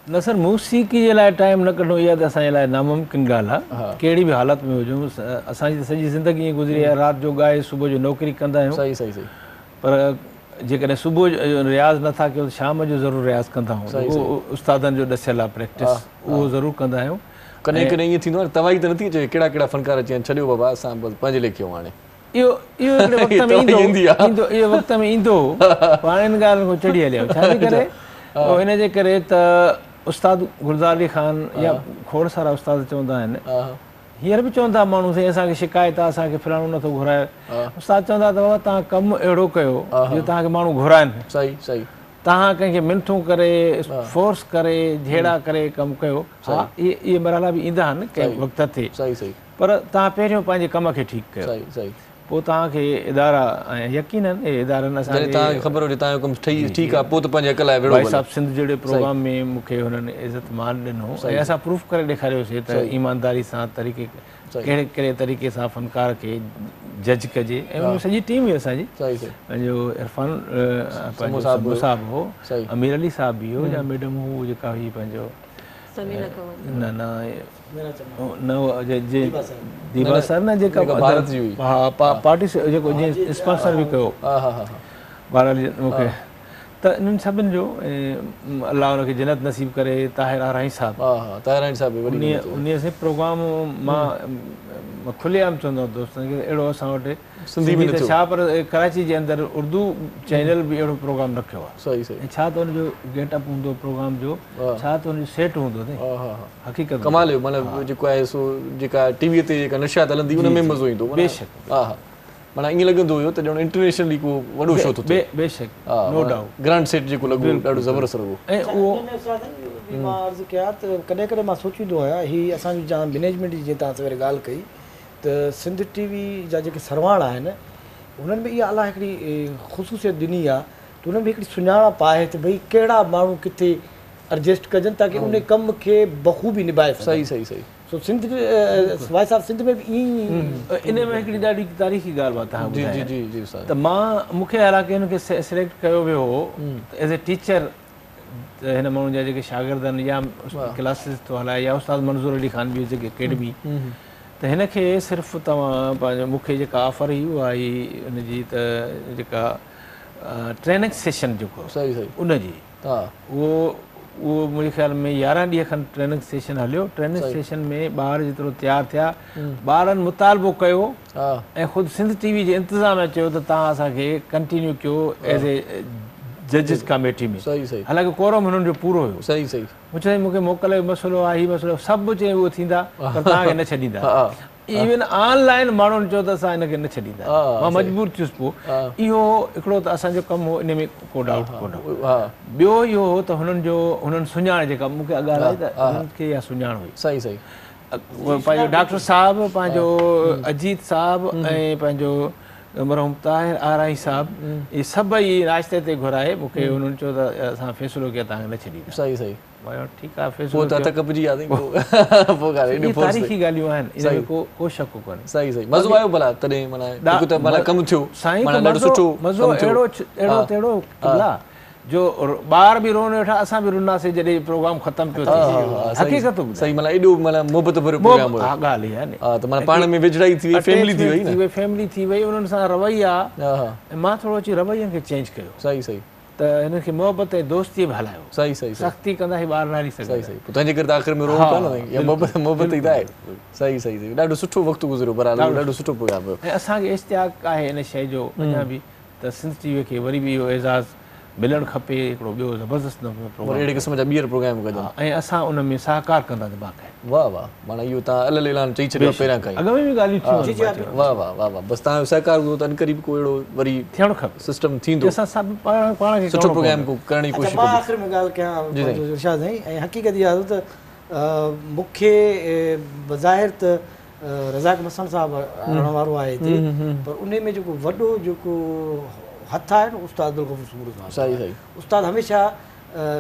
न सर, मौसीक़ी जे लाइ टाइम न कढणो इहा त असांजे लाइ नामुमकिन ॻाल्हि आहे। कहिड़ी बि हालत में हुजूं, असांजी त सॼी ज़िंदगी ईअं गुज़री आहे, राति जो ॻाए सुबुह जो नौकिरी कंदा आहियूं। सही सही सही, पर जेकॾहिं सुबुह जो रियाज़ नथा कयूं त शाम जो ज़रूरु रियाज़ कंदा आहियूं। उहो उस्तादनि जो ॾसियल आहे प्रैक्टिस, उहो ज़रूरु कंदा आहियूं। कॾहिं कॾहिं ईअं थींदो आहे तव्हां ई त नथी अचे कहिड़ा कहिड़ा फ़नकार अची वञनि, छॾियो बाबा असां बसि पंहिंजे लेखे हाणे। इहो हिकिड़े वक़्त में ईंदो, इहो वक़्त में ईंदो, पाण इन ॻाल्हि खां चढ़ी हलियो। छाजे करे? इन जे करे त उस्ताद गुलज़ार अली ख़ान या खोड़ सारा उस्ताद चवंदा आहिनि, हींअर बि चवंदा माण्हू साईं असांखे शिकायत आहे, असांखे फलाणो नथो घुराए। उस्ताद चवंदा त बाबा तव्हां कमु अहिड़ो कयो जो तव्हांखे माण्हू घुराइनि। सही सही, तव्हां कंहिंखे मिनथूं करे फोर्स करे झेड़ा करे कमु कयो। हा, इहे मरहला बि ईंदा आहिनि कंहिं वक़्त ते। सही सही, पर तव्हां पहिरियों पंहिंजे कम खे ठीकु कयो। सही सही, पोइ तव्हांखे इदारा ऐं यकीनन इहे इदारनि असांखे तव्हांखे ख़बर हुजे तव्हांजो कमु ठीकु आहे, पोइ त पंहिंजे अकल आहे वेड़ो। भाई साहब सिंध जहिड़े प्रोग्राम में मूंखे हुननि इज़त मान ॾिनो ऐं असां प्रूफ करे ॾेखारियोसीं त ईमानदारी सां तरीक़े कहिड़े कहिड़े तरीक़े सां फ़नकार खे जज कजे। ऐं उन सॼी टीम हुई असांजी, पंहिंजो इरफान साहब हो, अमीर अली साहब बि हो, या मैडम हू जेका हुई पंहिंजो न न दीवा सर न जेका पार्टी जेको जीअं स्पॉन्सर बि कयो मूंखे, त इन्हनि सभिनि जो अलाह हुनखे जन्नत नसीब करे। ताहिर आराही साहब उन से प्रोग्राम मां खुलेआम चवंदो दोस्तनि खे अहिड़ो असां वटि सिंधी में छा, पर कराची जे अंदरि उर्दू चैनल बि अहिड़ो प्रोग्राम रखियो आहे। सही सही, छा त हुनजो गेटअप हूंदो प्रोग्राम जो, छा त हुनजो सेट हूंदो हक़ीक़त कमाल जो, मतिलबु जेको आहे सो जेका टीवीअ ते जेका नशियात हलंदी उन में मज़ो ईंदो। बेशक, हा हा, माना ईअं लॻंदो हुयो त ॼण इंटरनेशनली को वॾो शो थो थिए। बेशक, नो डाउट, ग्रांड सेट जेको लॻो ॾाढो ज़बरदस्त लॻो। ऐं उहो मां अर्ज़ु कया त कॾहिं कॾहिं मां सोचींदो आहियां ही असांजी जाम मैनेजमेंट जी जीअं तव्हां सवेरे ॻाल्हि कई त सिंध टीवी जा जेके सरवाण आहिनि हुननि में इहा अलाह हिकिड़ी ख़ुशूसियत ॾिनी आहे त हुननि में हिकिड़ी सुञाणप आहे त भई कहिड़ा माण्हू किथे एडजस्ट कजनि ताकी उन कम खे बख़ूबी निभाए सघनि। सही सही सही, सो सिंध भाई साहब सिंध में बि ईअं इन में हिकिड़ी ॾाढी तारीख़ी ॻाल्हि आहे तव्हां ॿुधायो त मूंखे हालांकि हिनखे सिलेक्ट कयो वियो हो एज़ ए टीचर, हिन माण्हू जा जेके शागिर्द आहिनि या क्लासिस थो हलाए या उस्ताद मंज़ूर अली ख़ान बि जेके अकेडमी, त हिनखे सिर्फ़ु तव्हां पंहिंजो मूंखे जेका ऑफर हुई उहा आई हुनजी त जेका ट्रेनिंग सेशन जेको उनजी, उहो मुंहिंजे ख़्याल में 11 ॾींहं खनि ट्रेनिंग सेशन हलियो। ट्रेनिंग सेशन में ॿार जेतिरो तयारु थिया, ॿारनि मुतालबो कयो ऐं ख़ुदि सिंध टीवी जे इंतिज़ाम में चयो त तव्हां असांखे कंटिन्यू कयो एज़ ए जजिस कमेटी में। हालांकि कोरम हुननि जो पूरो हुयो। सही सही, मूंखे मोकल जो मसइलो आहे, हीउ मसइलो सभु चई उहो थींदा पर तव्हांखे न छॾींदा। इवन ऑनलाइन माण्हुनि चयो त असां हिनखे न छॾींदा, मां मजबूर थियुसि। पोइ इहो हिकिड़ो त असांजो कमु हो, इन में को डाउट कोन्हे। ॿियो इहो हो त हुननि सुञाण जेका मूंखे ॻाल्हि आई त हुननि खे इहा सुञाण हुई। सही सही, पंहिंजो डॉक्टर साहब, पंहिंजो अजीत साहब ऐं पंहिंजो मरहूम ताहिर आराही साहब, इहे सभई नाश्ते ते घुराए मूंखे हुननि चयो त असां फ़ैसिलो कयो तव्हांखे न छॾींदा। सही सही, ठीकु आहे, फ़ैसिलो तारीख़ी ॻाल्हियूं आहिनि, इन में को शक कोन्हे। सही सही, मज़ो आयो भला तॾहिं, माना कमु थियो साईं, मज़ो अहिड़ो जो ॿार बि रोन वेठा, असां बि रुनासीं जॾहिं प्रोग्राम ख़तमु पियो थिए। हक़ीक़त सही, माना एॾो माना मोहबत भरियो प्रोग्राम हुयो। हा, ॻाल्हि इहा आहे, त माना पाण में विझड़ाई थी वई, फैमिली थी वई, फैमिली थी वई, उन्हनि सां रवैया ऐं मां थोरो अची रवैयनि खे चेंज कयो। सही सही, त हिन खे मोहबत ऐं दोस्ती बि हलायो। सही सही, सख़्ती कंदासीं ॿार न हली सघे। सही सही, तंहिंजे करे त आख़िर में रोन कान या मोहबत ई त आहे। सही सही सही, ॾाढो सुठो वक़्तु गुज़रियो, बराबरि ॾाढो सुठो प्रोग्राम हुयो। ऐं असांखे इश्तियाक़ आहे इन शइ जो अञा बि त सिंध टीवीअ खे वरी बि इहो एज़ाज़ मिलणु खपे, हिकिड़ो ॿियो ज़बरदस्त प्रोग्राम, अहिड़े क़िस्म जा ॿीहर प्रोग्राम कजनि ऐं असां उन में सहकार कंदासीं बाक़ाइदा। वाह वाह, माना इहो तव्हां अलॻि ऐलान चई छॾियो पहिरियां खां ई। अॻ में बि ॻाल्हियूं थियूं। वाह वाह वाह वाह, बसि तव्हांजो सहकार हूंदो त अनकरीब को अहिड़ो वरी थियणु खपे, सिस्टम थींदो, असां सभु पाण खे सुठो प्रोग्राम को करण जी कोशिशि कयूं। आख़िर में ॻाल्हि कयां इरशाद साईं, ऐं हक़ीक़त इहा आहे त मूंखे बज़ाहिर त रज़ाक मसन साहब हणण वारो आहे हिते, पर उन में जेको वॾो जेको हथ आहे न उस्ताद अब्दुल गफूर सूर साहब। सही सही, उस्ताद हमेशह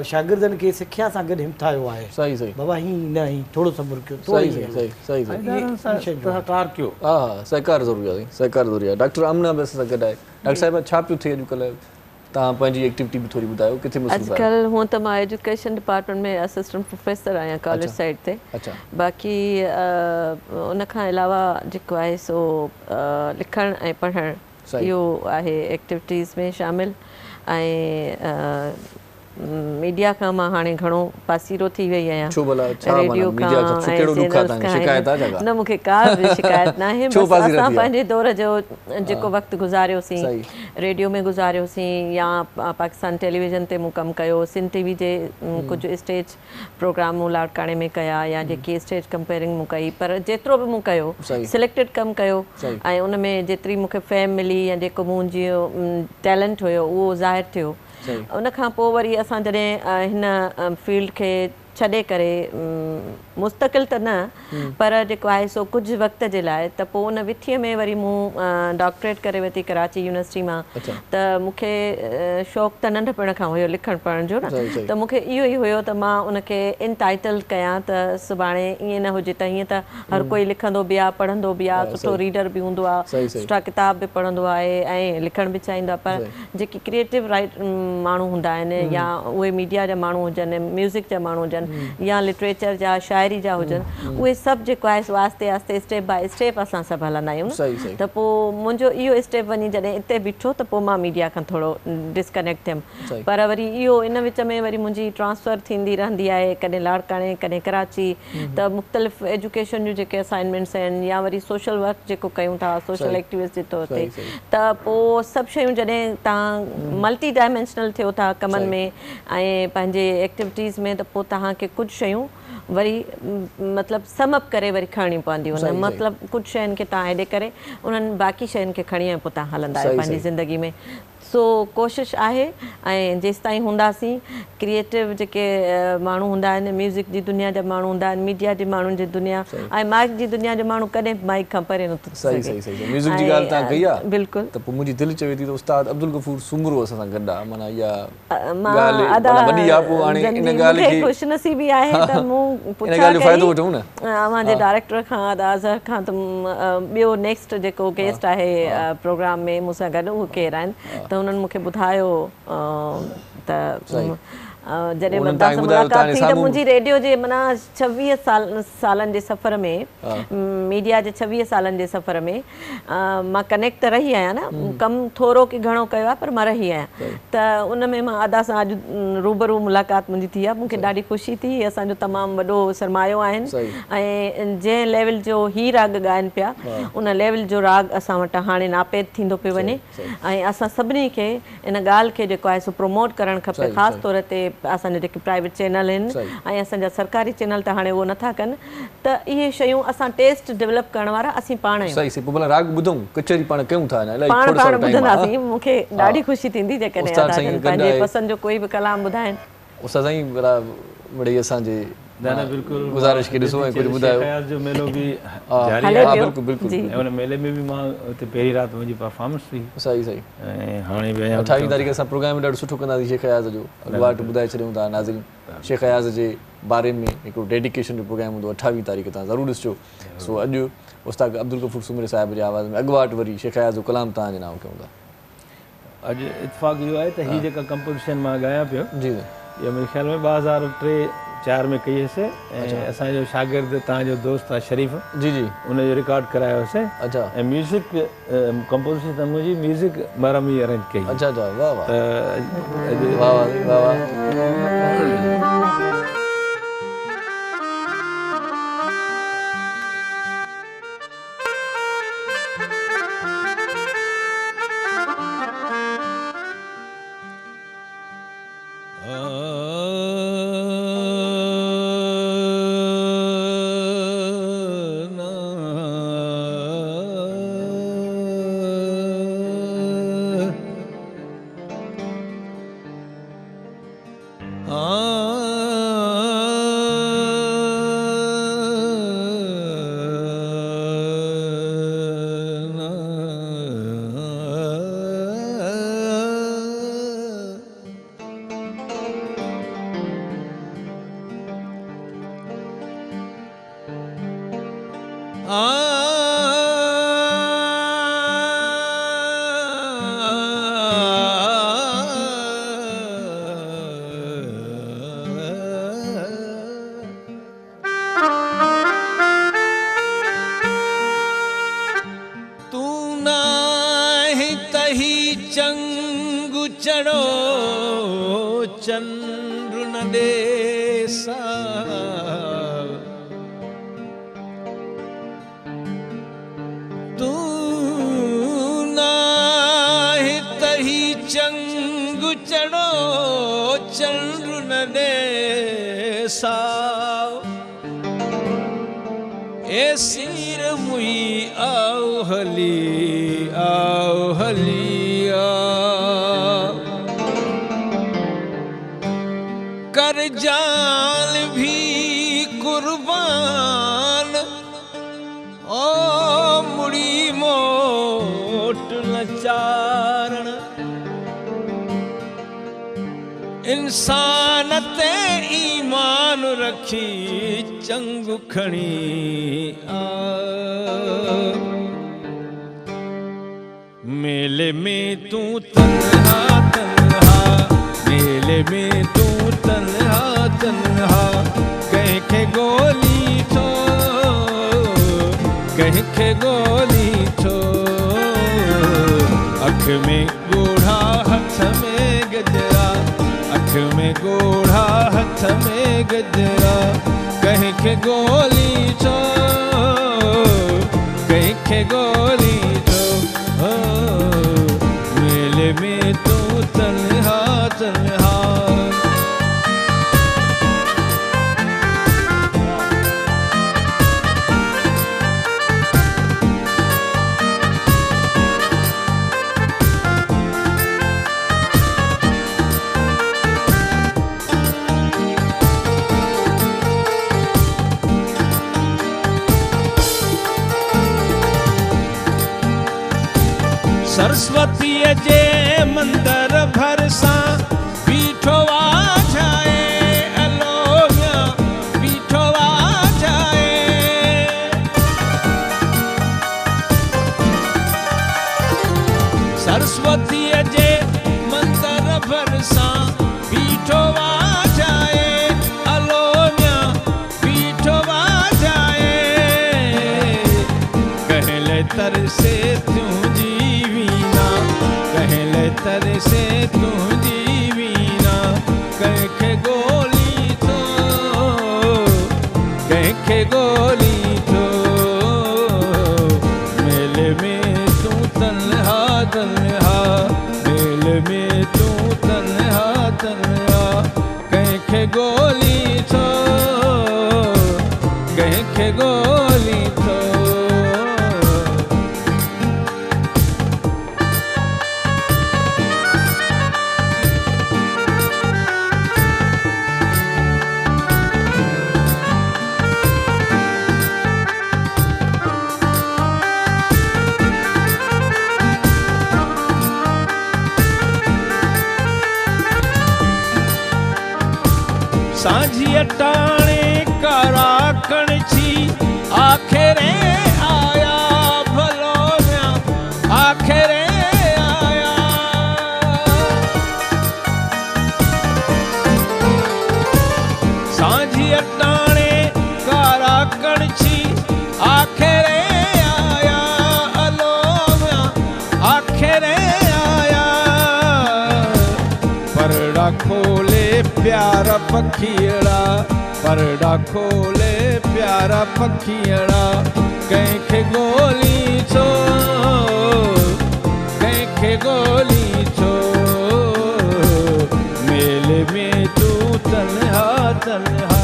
शागिर्दनि खे सिख्या सां गॾु हिमथायो आहे। सही सही बाबा हीअं न हीअं थोरो सब्र कयो, सही सही सही सही सही सहकार कयो। हा हा सहकार ज़रूरी आहे, सहकार ज़रूरी आहे। डॉक्टर आमना बि असां सां गॾु आहे। डॉक्टर साहिबा छा पियो थिए अॼुकल्ह, तव्हां पंहिंजी एक्टिविटी बि थोरी ॿुधायो, किथे मसरूफ़ आहियो? अॼुकल्ह हूअं त मां एजुकेशन डिपार्टमेंट में असिस्टेंट प्रोफेसर आहियां कॉलेज साइड ते। बाक़ी उन खां अलावा जेको आहे सो लिखणु ऐं पढ़णु इहो आहे एक्टिविटीज़ में शामिलु। ऐं मीडिया खां मां हाणे घणो पासीरो थी वई आहियां, रेडियो खां। न मूंखे का बि शिकायत न आहे। असां पंहिंजे दौर जो जेको वक़्तु गुज़ारियोसीं रेडियो में गुज़ारियोसीं, या पाकिस्तान टेलीविज़न ते मूं कमु कयो, सिंध टीवी जे कुझु स्टेज प्रोग्राम मूं लाड़काणे में कया, या जेकी स्टेज कंपेयरिंग मूं कई, पर जेतिरो बि मूं कयो सिलेक्टेड कमु कयो, ऐं उन में जेतिरी मूंखे फेम मिली या जेको मुंहिंजो टैलेंट हुयो उहो ज़ाहिर थियो। उन खां पोइ वरी असां जॾहिं हिन फील्ड खे छॾे करे मुस्तक़िल त न पर जेको आहे सो कुझु वक़्त जे लाइ, त पोइ उन विथीअ में वरी मूं डॉक्टरेट करे वरिती कराची यूनिवर्सिटी मां। त मूंखे शौक़ु त नंढपण खां हुयो लिखणु पढ़ण जो न, त मूंखे इहो ई हुयो त मां उनखे इनटाइटल कयां त सुभाणे ईअं न हुजे त हीअं त हर कोई लिखंदो बि आहे, पढ़ंदो बि आहे, सुठो रीडर बि हूंदो आहे, सुठा किताब बि पढ़ंदो आहे ऐं लिखणु बि चाहींदो आहे। पर जेकी क्रिएटिव माण्हू हूंदा आहिनि, या उहे मीडिया जा माण्हू हुजनि, म्यूज़िक जा माण्हू हुजनि, या लिटरेचर जा, शाइरी जा हुजनि, उहे सभु जेको आहे सो आस्ते आस्ते स्टेप बाय स्टेप असां सभु हलंदा आहियूं। त पोइ मुंहिंजो इहो स्टेप वञी जॾहिं हिते बीठो त पोइ मां मीडिया खां थोरो डिस्कनेक्ट थियमि। पर वरी इहो इन विच में वरी मुंहिंजी ट्रांसफ़र थींदी रहंदी आहे, कॾहिं लाड़काणे कॾहिं कराची। त मुख़्तलिफ़ एजुकेशन जूं जेके असाइनमेंट्स आहिनि, या वरी सोशल वर्क जेको कयूं था, सोशल एक्टिविस्ट जे तौर ते, त पोइ सभु शयूं जॾहिं तव्हां मल्टी डायमेंशनल थियो था कमनि में ऐं पंहिंजे एक्टिविटीज़ में, त पोइ तव्हांखे कुझु शयूं वरी मतिलबु समअप करे वरी खणणी पवंदियूं आहिनि। मतिलबु कुझु शयुनि खे तव्हां हेॾे करे उन्हनि बाक़ी शयुनि खे खणी पोइ तव्हां हलंदा आहियो पंहिंजी ज़िंदगी में। सो कोशिशि आहे, ऐं जेसि ताईं हूंदासीं क्रिएटिव जेके माण्हू हूंदा आहिनि, म्यूज़िक जी दुनिया जा माण्हू हूंदा आहिनि, मीडिया जे माण्हुनि जी दुनिया ऐं माइक जी दुनिया जो माण्हू कॾहिं माइक खां परे नथो थी सघे। म्यूज़िक जी ॻाल्हि तव्हां कई आहे, बिल्कुलु। त पोइ मुंहिंजी दिलि चवे थी त उस्ताद अब्दुल गफ़ूर सुमरो असां सां गॾु आहे। माना इहा ख़ुशनसीबी आहे त मूं मुंहिंजे डायरेक्टर खां अदा अज़हर खां त ॿियो नेक्स्ट जेको गेस्ट आहे प्रोग्राम में मूंसां गॾु उहे केरु आहिनि, त उन्हनि मूंखे ॿुधायो त जॾहिं मुलाक़ात थी त मुंहिंजी रेडियो जे माना 26 सालनि जे सफ़र में, मीडिया जे 26 सालनि जे सफ़र में मां कनेक्ट त रही आहियां न, कमु थोरो की घणो कयो आहे पर मां रही आहियां। त उन में मां अदा सां अॼु रूबरू मुलाक़ात मुंहिंजी थी आहे, मूंखे ॾाढी ख़ुशी थी। असांजो तमामु वॾो सरमायो आहिनि, ऐं जंहिं लेवल जो ही राग ॻाइनि पिया उन लेवल जो राग असां वटि हाणे नापेद थींदो पियो वञे। ऐं असां सभिनी खे इन ॻाल्हि खे जेको आहे सो प्रमोट करणु खपे, ख़ासि तौर ते असांजा जेके प्राइवेट चैनल आहिनि ऐं असांजा सरकारी चैनल त हाणे उहो नथा कनि। त इहे शयूं असां टेस्ट डेवलप करण वारा असीं पाण ॿुधंदासीं। मूंखे ॾाढी ख़ुशी थींदी जेकॾहिं पंहिंजे पसंदि जो कोई बि कलाम ॿुधाइनि। गुज़ारिश के ॾिसो ऐं कुझु ॿुधायो। जो मेलो बि जारी आहे, बिल्कुलु बिल्कुलु। ऐं उन मेले में बि मां हुते पहिरीं राति मुंहिंजी परफॉर्मेंस थी। सही सही। ऐं हाणे बि 28 तारीख़ असां प्रोग्राम ॾाढो सुठो कंदासीं शेख अयाज़ जो। अॻुवाट ॿुधाए छॾियूं था नाज़रीन, शेख अयाज़ जे बारे में हिकिड़ो डेडिकेशन जो प्रोग्राम हूंदो 28 तारीख़ तव्हां ज़रूरु ॾिसिजो। सो अॼु उस्ताद अब्दुल गफ़ूर सुमरे साहिब जे आवाज़ में अॻुवाट वरी शेख अयाज़ जो कलाम तव्हांजे नाम कयूं था। अॼु इत्फ़ाक़ इहो आहे त हीअ जेका कंपोज़िशन मां ॻायां पियो, जी इहा मुंहिंजे ख़्याल में 2003-04 में कई हुअसि। ऐं असांजो शागिर्द तव्हांजो दोस्त आहे शरीफ़, जी जी, उनजो रिकॉर्ड करायोसीं। अच्छा। ऐं म्यूज़िक कंपोज़िशन त मुंहिंजी म्यूज़िक मरम ई अरेंज कई। अच्छा अच्छा, वाह वाह। त वाह वाह वाह। Ah चंगु चढ़ो चंद्र न देसा तू नाही तही चंगु चढ़ो चंद्र न देसा ए सिर मुई आओ हलिया कर जान भी कुर्बान ओ मुड़ी मोट नचारण इंसान ते ईमान रखी चंगु खणी आ मेले में तू तन्हा तन्हा मेले में तू तन्हा तन्हा कह के गोली छो कह के गोली छो अख में गोढ़ा हथ में गजरा अख में गोढ़ा हथ में गजरा कह के गोली छो कह के गोली छो मेले में तू तन्हा तन्हा सरस्वती जे मंदर भरसा बीठवा जाए अलोया बीठवा जाए सरस्वती जे मंदर भरसा बीठवा जाए अलोया बीठवा जाए कहले तर से तू तर से तू जीवीना कह के गोली तो कह के गोली तो मेले में तू तन्हा तन्हा मेले में तू तन्हा तन्हा कह के गोली तो कह के गोली तो सांझी अटाणे कारा कणची आखिरे आया भलोया आखिरे आया सांझी अटाणे कारा कणची आखिरे आया अलोया आखिरे आया परड़ा खोले प्यारा पखियड़ा परड़ा खोले प्यारा पखियड़ा कंहिंखे गोली छो कंहिंखे गोली छो मेले में तू तन्हा तन्हा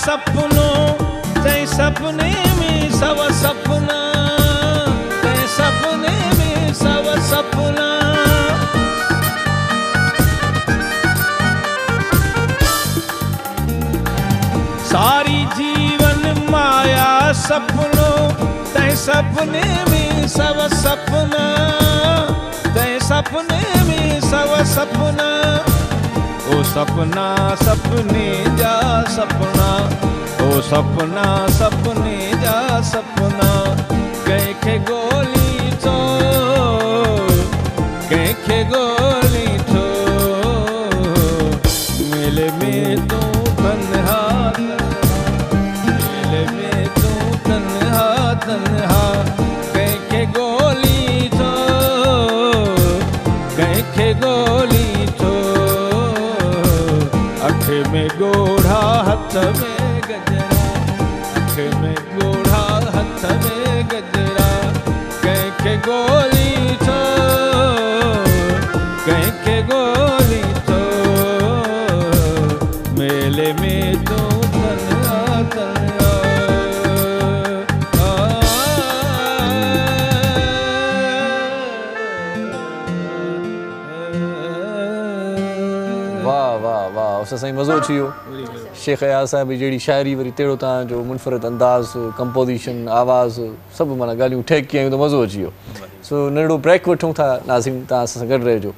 सपनों तै सपने में सब सपना तै सपने में सब सपना सारी जीवन माया सपनों तै सपने में सब सपना तै सपने में सब सपना ओ सपना सपने जा सपना, ओ सपना सपने जा सपना, कंहिंखे गोली थो, कंहिंखे गोली थो, मेले में तूं तन्हा, मेले में तूं तन्हा तन्हा, कंहिंखे गोली थो, कंहिंखे गोली थो, अख में ॻोढ़ा हथ में गजरा, अख में ॻोढ़ा हथ में गजरा, कंहिंखे गोली थो, कंहिंखे गोली थो, मेले में तूं तन्हा तन्हा। वाह वाह वाह, उस साईं मज़ो अची वियो। शेख अयाज़ साहिब जी जहिड़ी शाइरी, वरी तहिड़ो तव्हांजो मुनफ़रिद अंदाज़, कंपोज़िशन, आवाज़, सभु माना ॻाल्हियूं ठेक कयूं त मज़ो अची वियो। सो नंढिड़ो ब्रेक वठूं था, नाज़िम तव्हां असां सां गॾु रहिजो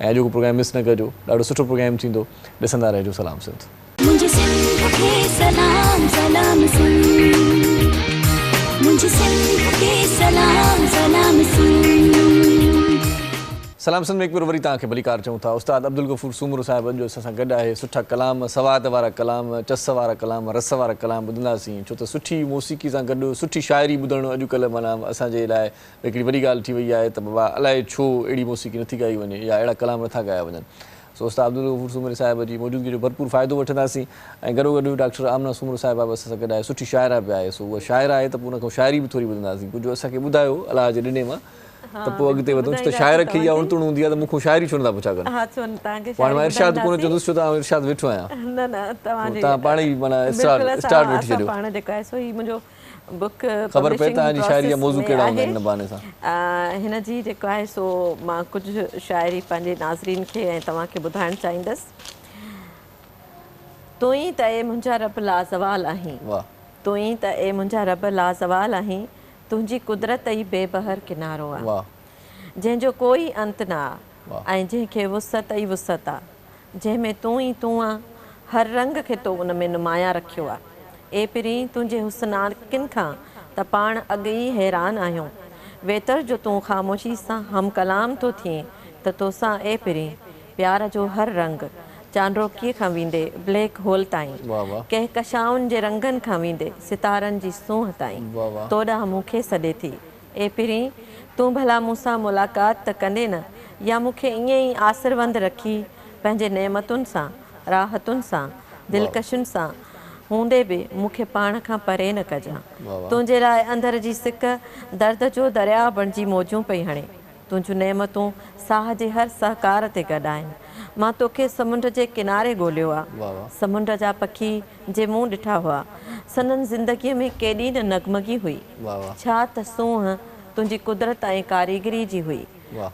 ऐं अॼोको प्रोग्राम मिस न कजो, ॾाढो सुठो प्रोग्राम थींदो, ॾिसंदा रहिजो सलाम सिंध। मुझे सिंध के सलाम सलाम सिंध, मुझे सिंध के सलाम सलाम सिंध। सलाम सिंध में हिकु भेरो वरी तव्हांखे भलीकार चऊं था। उस्ताद अब्दुल गफ़ूर सूमरो साहिबु अॼु असां सां गॾु आहे। सुठा कलाम, सवाद वारा कलाम, चस वारा कलाम, रस वारा कलाम ॿुधंदासीं, छो त सुठी मौसीक़ी सां गॾु सुठी शाइरी ॿुधणु अॼुकल्ह माना असांजे लाइ हिकिड़ी वॾी ॻाल्हि थी वई आहे त बाबा अलाए छो अहिड़ी मौसीक़ी नथी ॻाई वञे या अहिड़ा कलाम नथा ॻाया वञनि। सो उस्ताद अब्दुल गफ़ूर सूमरो साहिब जी मौजूदगी जो भरपूर फ़ाइदो वठंदासीं ऐं गॾोगॾु डॉक्टर आमना सूमरो साहिबा बि असां सां गॾु आहे। सुठी शाइरा बि आहे, सो उहा शाइरा आहे त पोइ उन खां शाइरी बि थोरी ॿुधंदासीं। कुझु असांखे ॿुधायो अलाह जे ॾिने मां त पोइ अॻिते वधूं, छो त शाइर खे इहा उणतुण हूंदी आहे त मूंखां शाइरी छो नथा पुछा कनि। हाणे मां इरशाद कोन चवंदुसि छो त आउं इरशाद वेठो आहियां। न न तव्हां पाण ई माना स्टार्ट वठी छॾियो। पाण जेको आहे सो ही मुंहिंजो बुक ख़बर पए तव्हांजी शाइरी जा मौज़ू कहिड़ा हूंदा आहिनि हिन बहाने सां। हिन जी जेको आहे सो मां कुझु शाइरी पंहिंजे नाज़रीन खे ऐं तव्हांखे ॿुधाइणु चाहींदसि। तूं ई त ए मुंहिंजा रब लाज़वाल आहीं, तूं ई त ए मुंहिंजा रब लाज़वाल आहीं, तुंहिंजी कुदरत ई बेबहर किनारो आहे, जंहिंजो कोई अंत न आहे ऐं जंहिंखे वुसत ई वुसत आहे, जंहिंमें तूं ई तूं आहे, हर रंग खे तो उन में नुमाया रखियो आहे। ए पिरीं तुंहिंजे हुस्नाकिन खां त पाण अॻु ई हैरान आहियूं, वेतर जो तूं ख़ामोशी सां हम कलाम थो थिए त तोसां ए पिरीं प्यार जो हर रंग, चांड्रोकीअ खां वेंदे ब्लैक होल ताईं, कंहिं कशाउनि जे रंगनि खां वेंदे सितारनि जी सूंह ताईं, तो ॾांहुं मूंखे सॾे थी। ए पिरीं तूं भला मूंसां मुलाक़ात त कंदे न, या मूंखे ईअं ई आसिरवंद रखी पंहिंजे नेमतुनि सां, राहतुनि सां, दिलकशुनि सां हूंदे बि मूंखे पाण खां परे न कजां। तुंहिंजे लाइ अंदर जी सिक दर्द जो दरिया बणिजी मौजूं पई हणे, तुंहिंजूं नेमतूं साह जे हर सहकार ते गॾु आहिनि। मां तोखे समुंड जे किनारे ॻोल्हियो आहे, समुंड जा पखी जे मूं ॾिठा हुआ, सननि ज़िंदगीअ में केॾी न नगमगी हुई, छा त सूंह तुंहिंजी कुदरत ऐं कारीगरी जी हुई।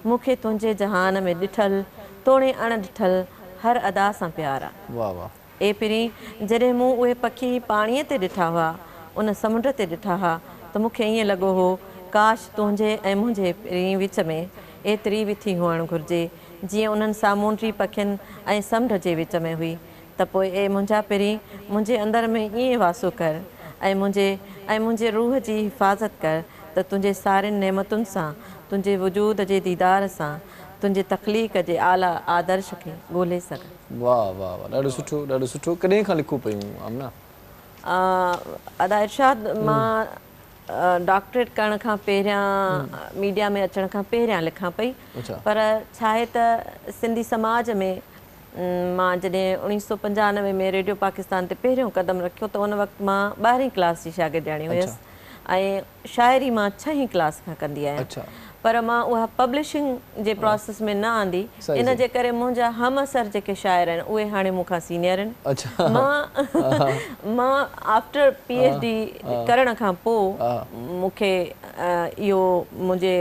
मूंखे तुंहिंजे जहान में ॾिठल तोणे अण ॾिठल हर अदा सां प्यार आहे। ए पिरीं जॾहिं मूं उहे पखी पाणीअ ते ॾिठा हुआ, उन समुंड ते ॾिठा हुआ, त मूंखे ईअं लॻो हो काश तुंहिंजे ऐं मुंहिंजे पिरीं विच में एतिरी विथी हुअणु घुरिजे जीअं उन्हनि सामूंडी पखियुनि ऐं समुंड जे विच में हुई। त पोइ ए मुंहिंजा पिरीं मुंहिंजे अंदर में ईअं वासो कर ऐं मुंहिंजे रूह जी हिफ़ाज़त कर त तुंहिंजे सारियुनि नेमतुनि सां, तुंहिंजे वजूद जे दीदार सां, तुंहिंजे तख़लीक़ जे आला आदर्श खे ॻोल्हे सघां। वाह वाह वाह, ॾाढो सुठो ॾाढो सुठो। कॾहिं खां लिखो पियूं आमना? अदा इरशाद मां डॉक्टरेट करण खां पहिरियां, मीडिया में अचण खां पहिरियां लिखां पई, पर छा आहे त सिंधी समाज में मां जॾहिं 1995 में रेडियो पाकिस्तान ते पहिरियों क़दम रखियो त उन वक़्तु मां 12वीं क्लास जी शागिर्दियाणी हुयसि ऐं शाइरी मां 6हीं क्लास खां कंदी आहियां, पर मां उहा पब्लिशिंग जे प्रोसेस में न आंदी, इन जे करे मुंहिंजा हम असर जेके शाइर आहिनि उहे हाणे मूंखां सीनियर आहिनि। मां आफ्टर PhD करण खां पोइ मूंखे इहो मुंहिंजे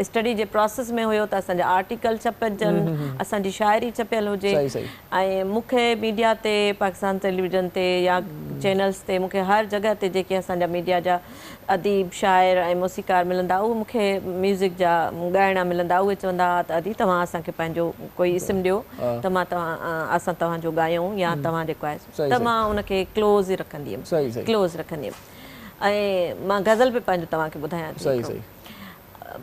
स्टडी जे प्रोसेस में हुयो त असांजा आर्टिकल छपजनि, असांजी शाइरी छपियल हुजे ऐं मूंखे मीडिया ते, पाकिस्तान टेलीविज़न ते या चैनल्स ते मूंखे हर जॻह ते जेके असांजा मीडिया जा अदीब शाइर ऐं मौसीक़ार मिलंदा उहे मूंखे म्यूज़िक जा ॻाइणा मिलंदा उहे चवंदा हुआ त अदी तव्हां असांखे पंहिंजो कोई इस्म ॾियो त मां असां तव्हांजो ॻायूं या तव्हां जेको आहे त मां उनखे क्लोज़ ई रखंदी हुयमि क्लोज़ रखंदी हुयमि ऐं मां गज़ल बि पंहिंजो तव्हांखे ॿुधायां थी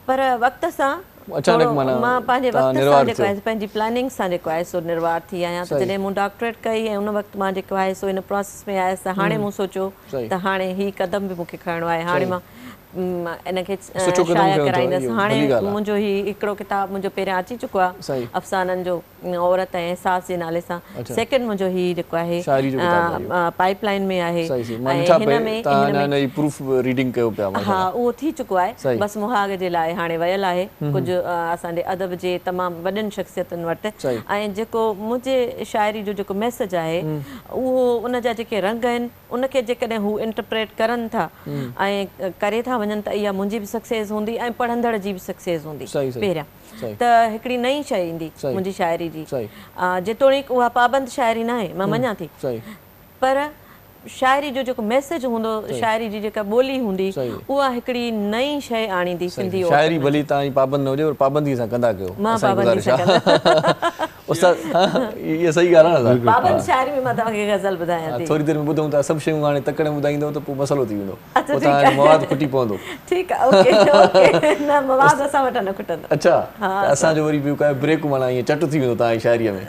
पर वक़्त सां मां पंहिंजे वक़्त सां जेको आहे पंहिंजी प्लानिंग सां जेको आहे सो निर्वार थी आहियां त जॾहिं मूं डॉक्टरेट कई ऐं उन वक़्तु मां जेको आहे सो इन प्रोसेस में आयसि त हाणे मूं सोचियो त हाणे हीउ क़दम बि मूंखे खणणो आहे हाणे मां इनखे शाया कराईंदसि हाणे मुंहिंजो हीउ हिकिड़ो किताबु मुंहिंजो पहिरियां अची चुको आहे अफ़साननि जो औरत ऐं एहसास जे नाले सां सेकेंड मुंहिंजो हीउ जेको आहे पाइपलाइन में आहे हा उहो थी चुको आहे बसि मुहाग जे लाइ हाणे वियल आहे कुझु असांजे अदब जे तमामु वॾनि शख़्सियतुनि वटि ऐं जेको मुंहिंजे शाइरी जो जेको मैसेज आहे उहो उन जा जेके रंग आहिनि उनखे जेकॾहिं हू इंटरप्रेट करनि था ऐं करे था वञनि त इहा मुंहिंजी बि सक्सेस हूंदी ऐं पढ़ंदड़ जी बि सक्सेस हूंदी पहिरियां त हिकिड़ी नई शइ ईंदी मुंहिंजी शाइरी जी जेतोणीकि उहा पाबंद शाइरी न आहे मां मञां थी पर शाइरी जो जेको मैसेज हूंदो शाइरी जी जेका ॿोली हूंदी उहा हिकिड़ी नई शइ आणींदी सिंधी शाइरी भली तव्हां पाबंद न हुजे पर पाबंदी सां कंदा कयो मां पाबंदी सां कंदा उस्ताद इहा सही ॻाल्हि आहे न पाबंद शाइरी में मां तव्हांखे गज़ल ॿुधायां थी थोरी देरि में ॿुधूं था सभु शयूं हाणे तकड़े ॿुधाईंदो त पोइ मसइलो थी वेंदो पोइ तव्हांजो मवाद खुटी पवंदो ठीकु आहे ओके न मवाद असां वटि न खुटंदो अच्छा असांजो वरी ॿियो काई ब्रेक माना ईअं चट थी वेंदो तव्हांजी शाइरीअ में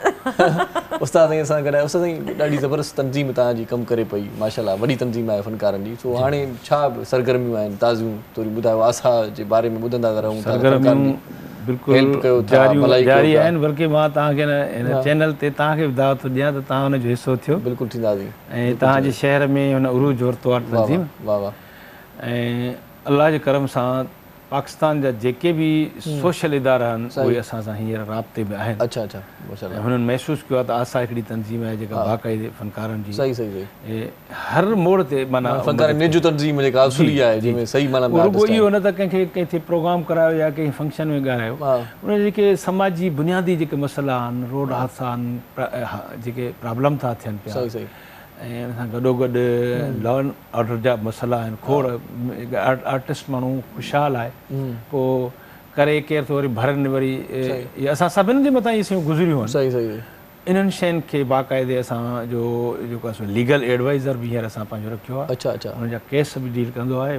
उस्ताद साईं असां गॾु उस्ताद साईं ॾाढी ज़बरदस्त तंज़ीम तव्हांजी कमु करे पई माशाअल्लाह वॾी तंज़ीम आहे फनकारनि जी सो हाणे छा सरगर्मियूं आहिनि ताज़ियूं थोरी ॿुधायो आसा जे बारे में ॿुधंदा था रहूं बिल्कुलु जारी आहिनि बल्कि मां तव्हांखे हिन चैनल ते तव्हांखे बि दावत ॾियां त तव्हां हुनजो हिसो थियो बिल्कुलु थींदासीं ऐं तव्हांजे शहर में हुन उरूज वरितो आहे तंज़ीम ऐं अलाह जे करम सां पाकिस्तान जा जेके बि सोशल इदारा आहिनि उहे असां सां हींअर राब्ते में आहिनि अच्छा अच्छा ऐं हुननि महसूसु कयो आहे त आसा हिकिड़ी तंज़ीम आहे जेका बाक़ाइदे फनकारनि जी सही सही हर मोड़ ते माना रुगो इहो न त कंहिंखे कंहिंखे प्रोग्राम करायो या कंहिं फंक्शन में ॻाल्हायो उन जेके समाजी बुनियादी जेके मसइला आहिनि रोड हादसा आहिनि जेके प्रॉब्लम था थियनि पिया ऐं हिन सां गॾोगॾु लॉ एंड ऑर्डर जा मसइला आहिनि खोड़ आर्टिस्ट माण्हू ख़ुशहाल आहे पोइ करे केरु थो वरी भरनि वरी असां सभिनि जे मथां इहे शयूं गुज़रियूं आहिनि इन्हनि शयुनि खे बाक़ाइदे असांजो जेको आहे लीगल एडवाइज़र बि हींअर असां पंहिंजो रखियो आहे अच्छा अच्छा हुनजा केस बि डील कंदो आहे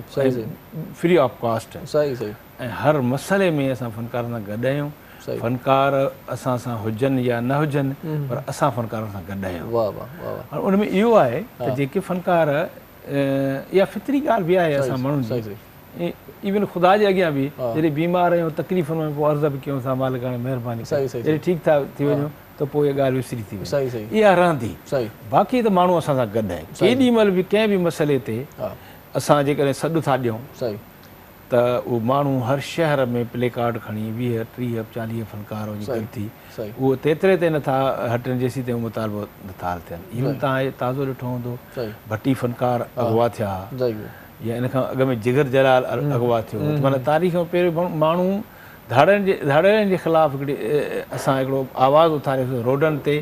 फ्री ऑफ कॉस्ट ऐं हर मसइले में असां फनकारनि सां गॾु आहियूं फनकार असां सां हुजनि या न हुजनि पर असां फनकारनि सां गॾु आहियूं उन में इहो आहे त जेके फनकार इहा फितरी ॻाल्हि बि आहे असां माण्हुनि जी इवन ख़ुदा जे अॻियां बि जॾहिं बीमार आहियूं तकलीफ़ुनि में पोइ अर्ज़ु बि कयूं था मालिक हाणे महिरबानी जॾहिं ठीकु था थी वञूं त पोइ इहा ॻाल्हि विसरी थी वञे इहा रहंदी बाक़ी त माण्हू असां सां गॾु आहिनि केॾी महिल बि कंहिं बि मसइले ते असां जेकॾहिं सॾु था ॾियूं त उहो माण्हू हर शहर में प्ले कार्ड खणी 20, 30, 40 फनकार जी गणती उहो तेतिरे ते नथा हटनि जेसीं ताईं मुतालबो नथा हल थियनि इवन तव्हां ताज़ो ॾिठो हूंदो भट्टी फनकार अॻुवा थिया या इन खां अॻु में जिगर जलाल अॻुवा थियो माना तारीख़ में पहिरियों माण्हू धाड़नि जे ख़िलाफ़ु हिकिड़ी असां हिकिड़ो आवाज़ु उथारियोसीं रोडनि ते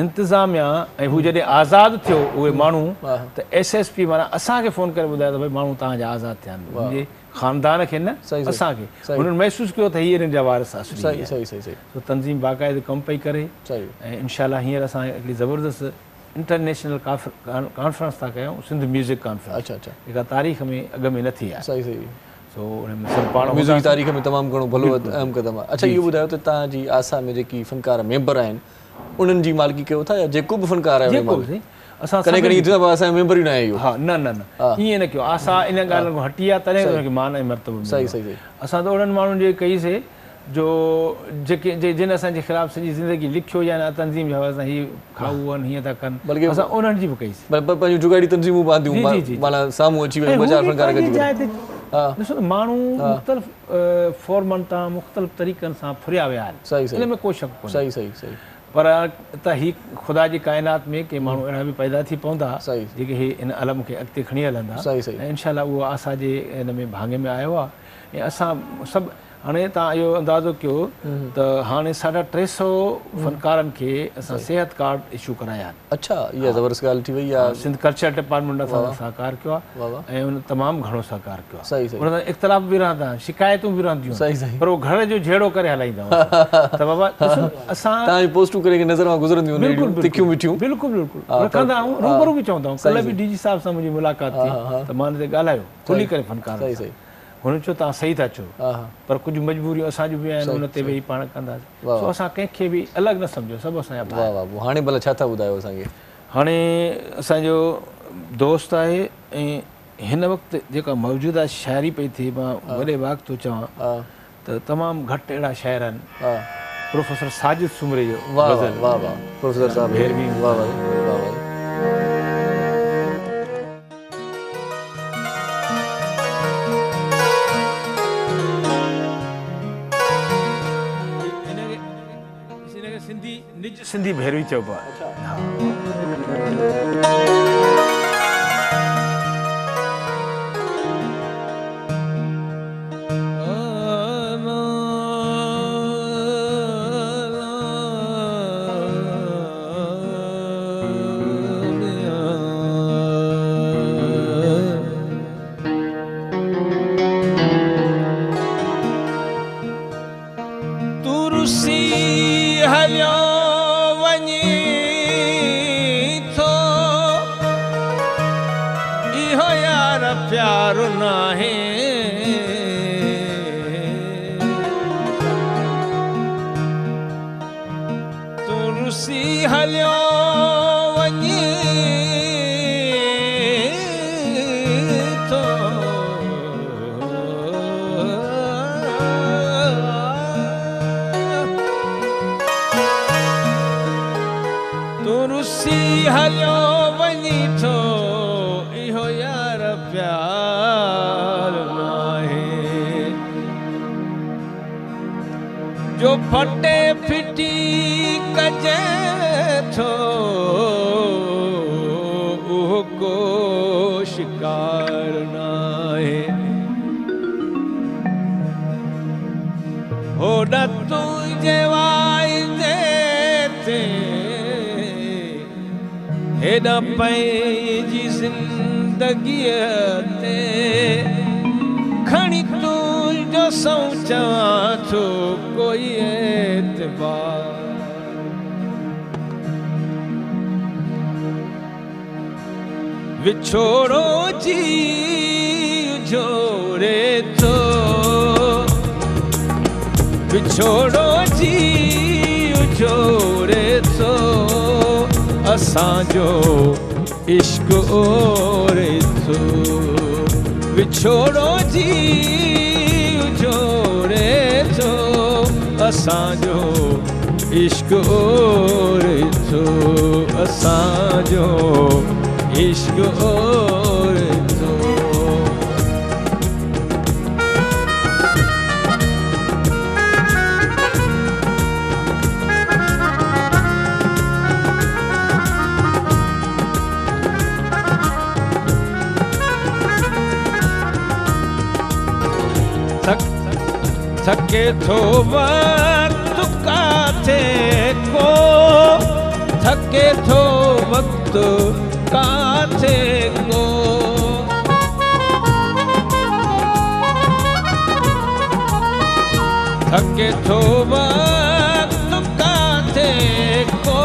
इंतिज़ामिया ऐं हू जॾहिं आज़ादु थियो उहे माण्हू त SSP माना असांखे फ़ोन करे ॿुधायो त भई माण्हू तव्हांजा आज़ादु थिया आहिनि मुंहिंजे ख़ानदान खे न असांखे हुननि महसूसु कयो त हीअ हिननि जा वारिस असली तंज़ीम बाक़ाइदे कमु पई करे ऐं इनशा हींअर असां हिकिड़ी ज़बरदस्त इंटरनेशनल कॉन्फ्रेंस था कयूं सिंध म्यूज़िक कॉन्फ्रेंस जेका तारीख़ में अॻु में न थी आहे सो हुन में पाण म्यूज़िक जी तारीख़ में तमामु घणो भलो अहम क़दम आहे अच्छा इहो ॿुधायो त तव्हांजी आसा में जेकी फनकार मेंबर आहिनि उन्हनि जी मालिकी कयो था या जेको बि फनकार आहे असां कॾहिं कॾहिं असांजो मेंबर ई न आहे इहो हा न न न ईअं न कयो असां इन ॻाल्हि खां हटी आहे तॾहिं हुनखे मान ऐं मर्तबो सही असां त उन्हनि माण्हुनि जे कईसीं जो जेके जिन असांजे ख़िलाफ़ु सॼी ज़िंदगी लिखियो या न तंज़ीम जा असां हीअ खाऊ आहिनि हीअं था कनि बल्कि असां उन्हनि जी बि कईसीं पंहिंजूं जुगाड़ी तंज़ीमूं बांधियूं माना साम्हूं अची वई ॾिसो न माण्हू मुख़्तलिफ़ फॉर्मनि तां मुख़्तलिफ़ तरीक़नि सां फुरिया विया आहिनि इन में को शक कोन्हे पर त हीअ ख़ुदा जी काइनात में के माण्हू अहिड़ा बि पैदा थी पवंदा जेके हे इन अलम खे अॻिते खणी हलंदा ऐं इनशा उहो आसा जे हिन में भाङे में आयो आहे ऐं असां सभु हाणे तव्हां इहो अंदाज़ो कयो त हाणे 350 फ़नकारनि खे असां सिहत कार्ड इशू कराया आहिनि। अच्छा, इहा ज़बरदस्त ॻाल्हि थी वई आहे। सिंध कल्चर डिपार्टमेंट असां सहकार कयो आहे ऐं उन तमामु घणो सहकार कयो आहे। सही सही। उन सां इख़्तिलाफ़ बि रहंदा आहिनि, शिकायतूं बि रहंदियूं, सही सही, पर उहो घर जो जहिड़ो करे हलाईंदा आहियूं। त बाबा असां तव्हांजी पोस्टूं करे नज़र मां गुज़रंदियूं आहिनि, तिखियूं मिठियूं, बिल्कुलु बिल्कुलु रखंदा आहियूं, रूबरू बि चवंदा आहियूं। कल्ह बि डीजी साहिब सां मुंहिंजी मुलाक़ात थी त मां हिन ते ॻाल्हायो खुली करे फ़नकार। सही सही। हुन चयो तव्हां सही था चओ, पर कुझु मजबूरियूं असांजूं बि आहिनि, हुन ते वेही पाण कंदासीं। सो असां कंहिंखे बि अलॻि न सम्झो, सभु असांजा भाउ। वाह वाह। हाणे भला छा था ॿुधायो असांखे? हाणे असांजो दोस्त आहे ऐं हिन वक़्तु जेका मौजूदा शाइरी पई थिए, मां वॾे वाक़ थो चवां त तमामु घटि अहिड़ा शाइर आहिनि। प्रोफेसर साजिद सुमरे जो। वाह वाह वाह वाह, प्रोफेसर साहब भेरवी। वाह वाह वाह वाह। सिंधी भैरवी चइबो आहे। जो फटे फिटी कजे थो उहो को शिकार नाहे। होॾा तुंहिंजे वाइदे ते हेॾा पंहिंजी ज़िंदगीअ ते खणी तुंहिंजो सौ चवां थो कोई एतबार। विछोड़ो जी जोड़े थो, विछोड़ो जी जोड़े थो असांजो इश्क ओरे थो। विछोड़ो जी जोड़े थो असांजो इश्क ओरे थो, असांजो इश्क ओरे थो। थके थो वक्त काथे को, थके थो वक्त काथे को। थके थो वक्त काथे को,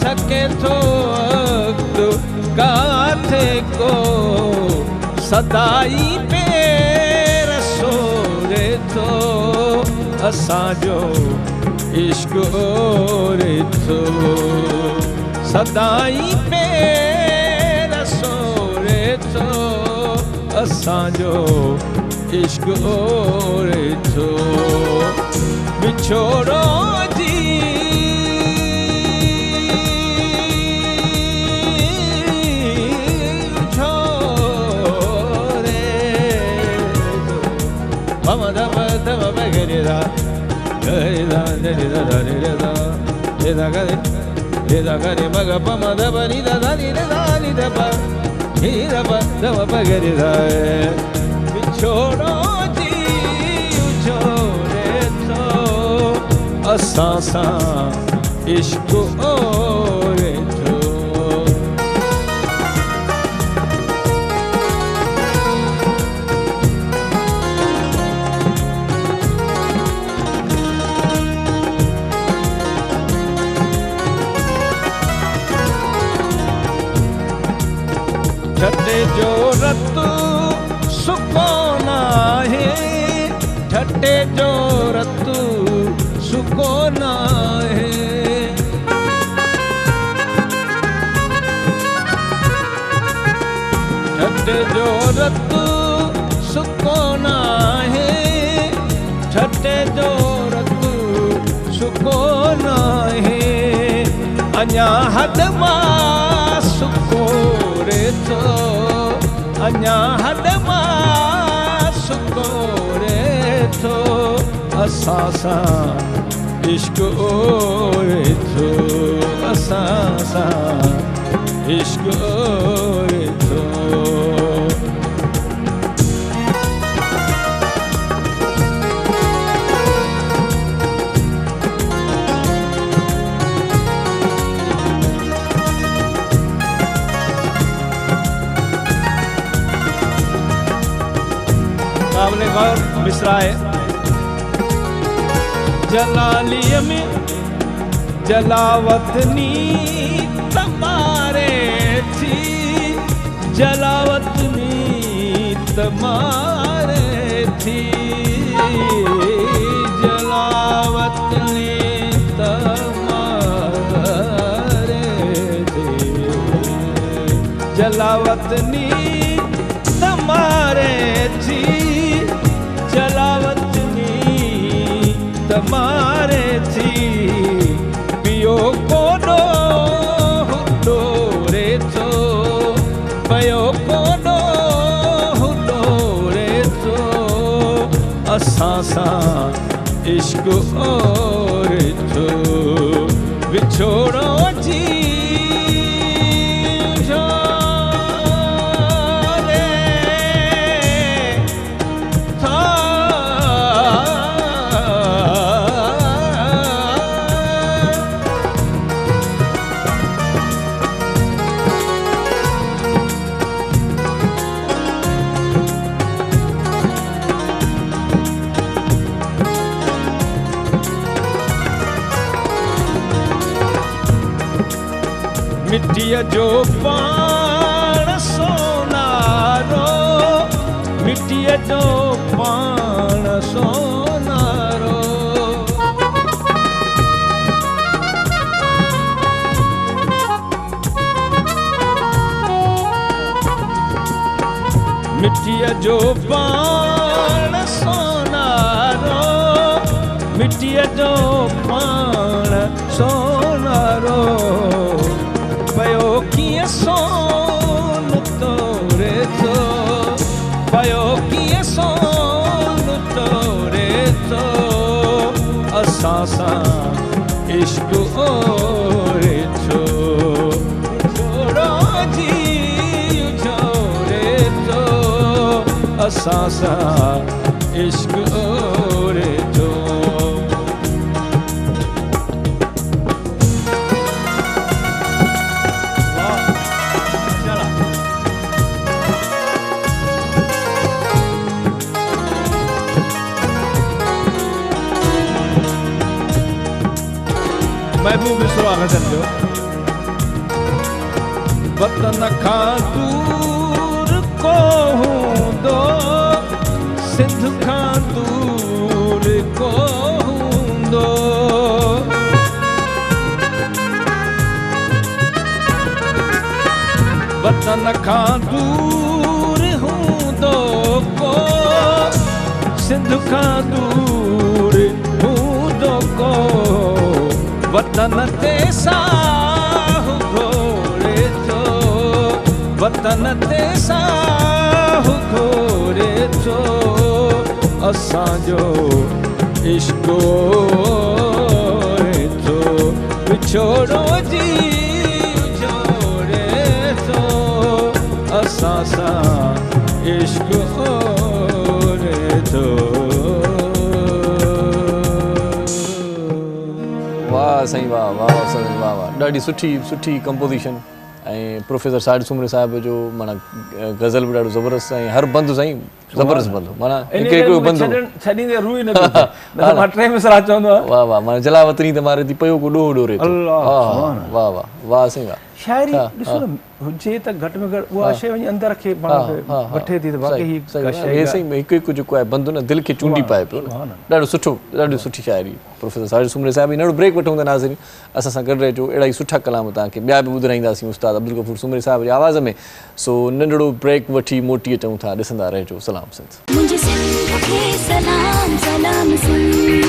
थके थो वक्त काथे को। सदाई पेर सोरे थो असांजो इश्क ओरे थो। सदाई पेर सोरे थो असांजो इश्क ओरे थो। विछोड़ो जी विछोड़ो जी असां सां इश्क ओरे थो। ठटे जो रत सुकोन आहे, ठटे जो रत सुकोन आहे। ठटे जो रत सुकोन आहे, ठटे जो रत सुकोन आहे। अञा हद मां सुकोरे थो, अञा हद मां सुकोरे थो। असां सां इश्क ओरे थो, असां सां इश्क ओरे थो। काबिले गौर मिसरा है। जलालिय में जलावतनी तमारे थी, जलावतनी तमारे थी, जलावतनी तमारे थी, जलावतनी तमारे थी, जलावतनी तमारे थी। पियो कोडो हुडोरे थो, पियो कोडो हुडोरे थो। असां सां इश्क ओरे थो, विछोड़ो जी मिट्टीअ जो पाण सोनारो, मिट्टीअ जो पाण सोनारो। मिट्टीअ जो पाण सोनारो, मिट्टीअ जो पाण सोनारो। पयो कीअं सोन तोरे थो, पयो कीअं सोन तोरे थो। असां सां इश्क ओरे थो, छोड़ो जी छोड़े थो। असां सां इश्क ओरे थो। महबूब मिसरो गज़ल जो। वतन खां दूर को हूंदो, सिंध खां दूर को हूंदो। वतन खां दूर हूंदो को, सिंध खां दूर हूंदो को। वतन ते साहु घोरे थो, वतन ते साहु घोरे थो। असांजो इश्क ओरे थो, विछोड़ो जी छोड़े थो। असां सां इश्क ओरे थो। साईं वाह वाह साईं वाह वाह ॾाढी सुठी कंपोज़िशन ऐं प्रोफेसर साहिर सुमरे साहिब जो माना गज़ल बि ॾाढो ज़बरदस्त ऐं हर बंदु साईं ज़बरदस्त बंदु माना हिकु बंदु छॾींदे रूह ई न पियो मां टे मिसरा चवंदो आहियां वाह वाह माना जलावतनी त मारे थी पियो को ॾोह ॾोरे वाह वाह वाह साईं वाह शायरी ॾिसो न हुजे त घटि में घटि उहा शइ वञी अंदरि खे वठे थी त बाक़ी हे साईं हिकु जेको आहे बंदु न दिलि खे चूंडी पाए पियो न ॾाढो ॾाढी सुठी शाइरी प्रोफेसर साहिर सुमरे साहिब नंढो ब्रेक वठूं था नाज़रीन असां सां गॾु रहिजो अहिड़ा ई सुठा कलाम तव्हांखे ॿिया बि ॿुधाईंदासीं उस्ताद अब्दुल गफूर सुमरे साहिब जी आवाज़ में सो नंढड़ो ब्रेक वठी मोटी अचूं था ॾिसंदा रहिजो सलाम सिंध मुंहिंजी सिंध खे सलाम सलाम सिंध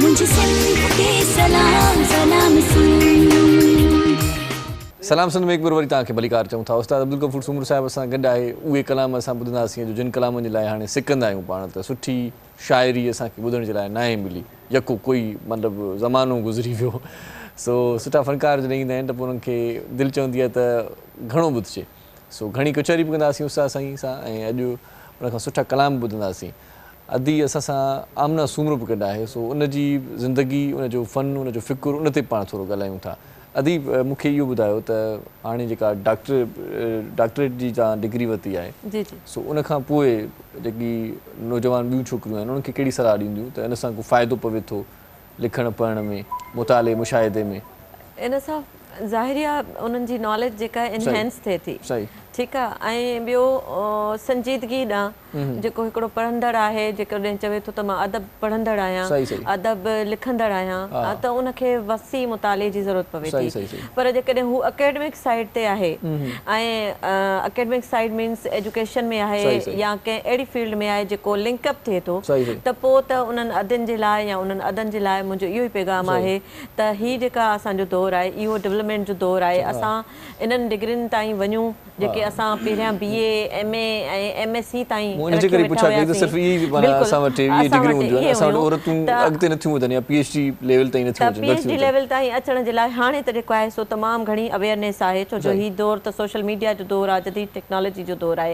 मुंहिंजी सिंध खे सलाम सलाम सिंध सलाम सिंध में हिकु बार वरी तव्हांखे भलीकार चऊं था उस्ताद अब्दुल गफूर सुमर साहिब असां गॾु आहे उहे कलाम असां ॿुधंदासीं जो जिन कलामनि जे लाइ हाणे सिकंदा आहियूं पाण त सुठी शाइरी असांखे ॿुधण जे लाइ नाहे मिली यको कोई मतिलबु ज़मानो गुज़री वियो सो सुठा फ़नकार जॾहिं ईंदा आहिनि त पोइ उन्हनि खे दिलि चवंदी आहे त घणो ॿुधिजे सो घणी कचहरी बि कंदासीं उस्ताद साईं सां ऐं अॼु उनखां सुठा कलाम बि ॿुधंदासीं अदी असां सां आमना सूमर बि गॾु आहे सो उनजी ज़िंदगी उनजो फ़न उनजो फ़िकुरु उन ते पाण थोरो ॻाल्हायूं था अदी मूंखे इहो ॿुधायो त हाणे जेका डॉक्टरेट जी तव्हां डिग्री वरिती आहे सो उनखां पोइ जेकी नौजवान ॿियूं छोकिरियूं आहिनि उन्हनि खे कहिड़ी सलाह ॾींदियूं त इन सां को फ़ाइदो पवे थो लिखणु पढ़ण में मुताले मुशाहिदे में इन सां ज़ाहिरी आहे उन्हनि जी नॉलेज जेका इनहेंस थिए थी ठीकु आहे ऐं ॿियो संजीदगी ॾांहुं जेको हिकिड़ो पढ़ंदड़ आहे जेकॾहिं चवे थो त मां अदब पढ़ंदड़ आहियां अदब लिखंदड़ आहियां त उनखे वसी मुताले जी ज़रूरत पवे थी पर जेकॾहिं हू अकेडमिक साइड ते आहे ऐं अकेडमिक साइड मीन्स एजुकेशन में आहे या कंहिं अहिड़ी फील्ड में आहे जेको लिंकअप थिए थो त पोइ त उन्हनि अदनि जे लाइ या उन्हनि अदनि जे लाइ मुंहिंजो इहो ई पैगाम आहे त हीअ जेका असांजो दौरु आहे इहो डेवलपमेंट जो दौरु आहे असां इन्हनि डिग्रियुनि ताईं वञूं जेके असां पहिरियां BA MA ऐं MSc ताईं PhD लेवल ताईं अचण जे लाइ हाणे त जेको आहे सो तमामु घणी अवेयरनेस आहे छो जो हीउ दौरु त सोशल मीडिया जो दौरु आहे जदीद टेक्नोलॉजी जो दौरु आहे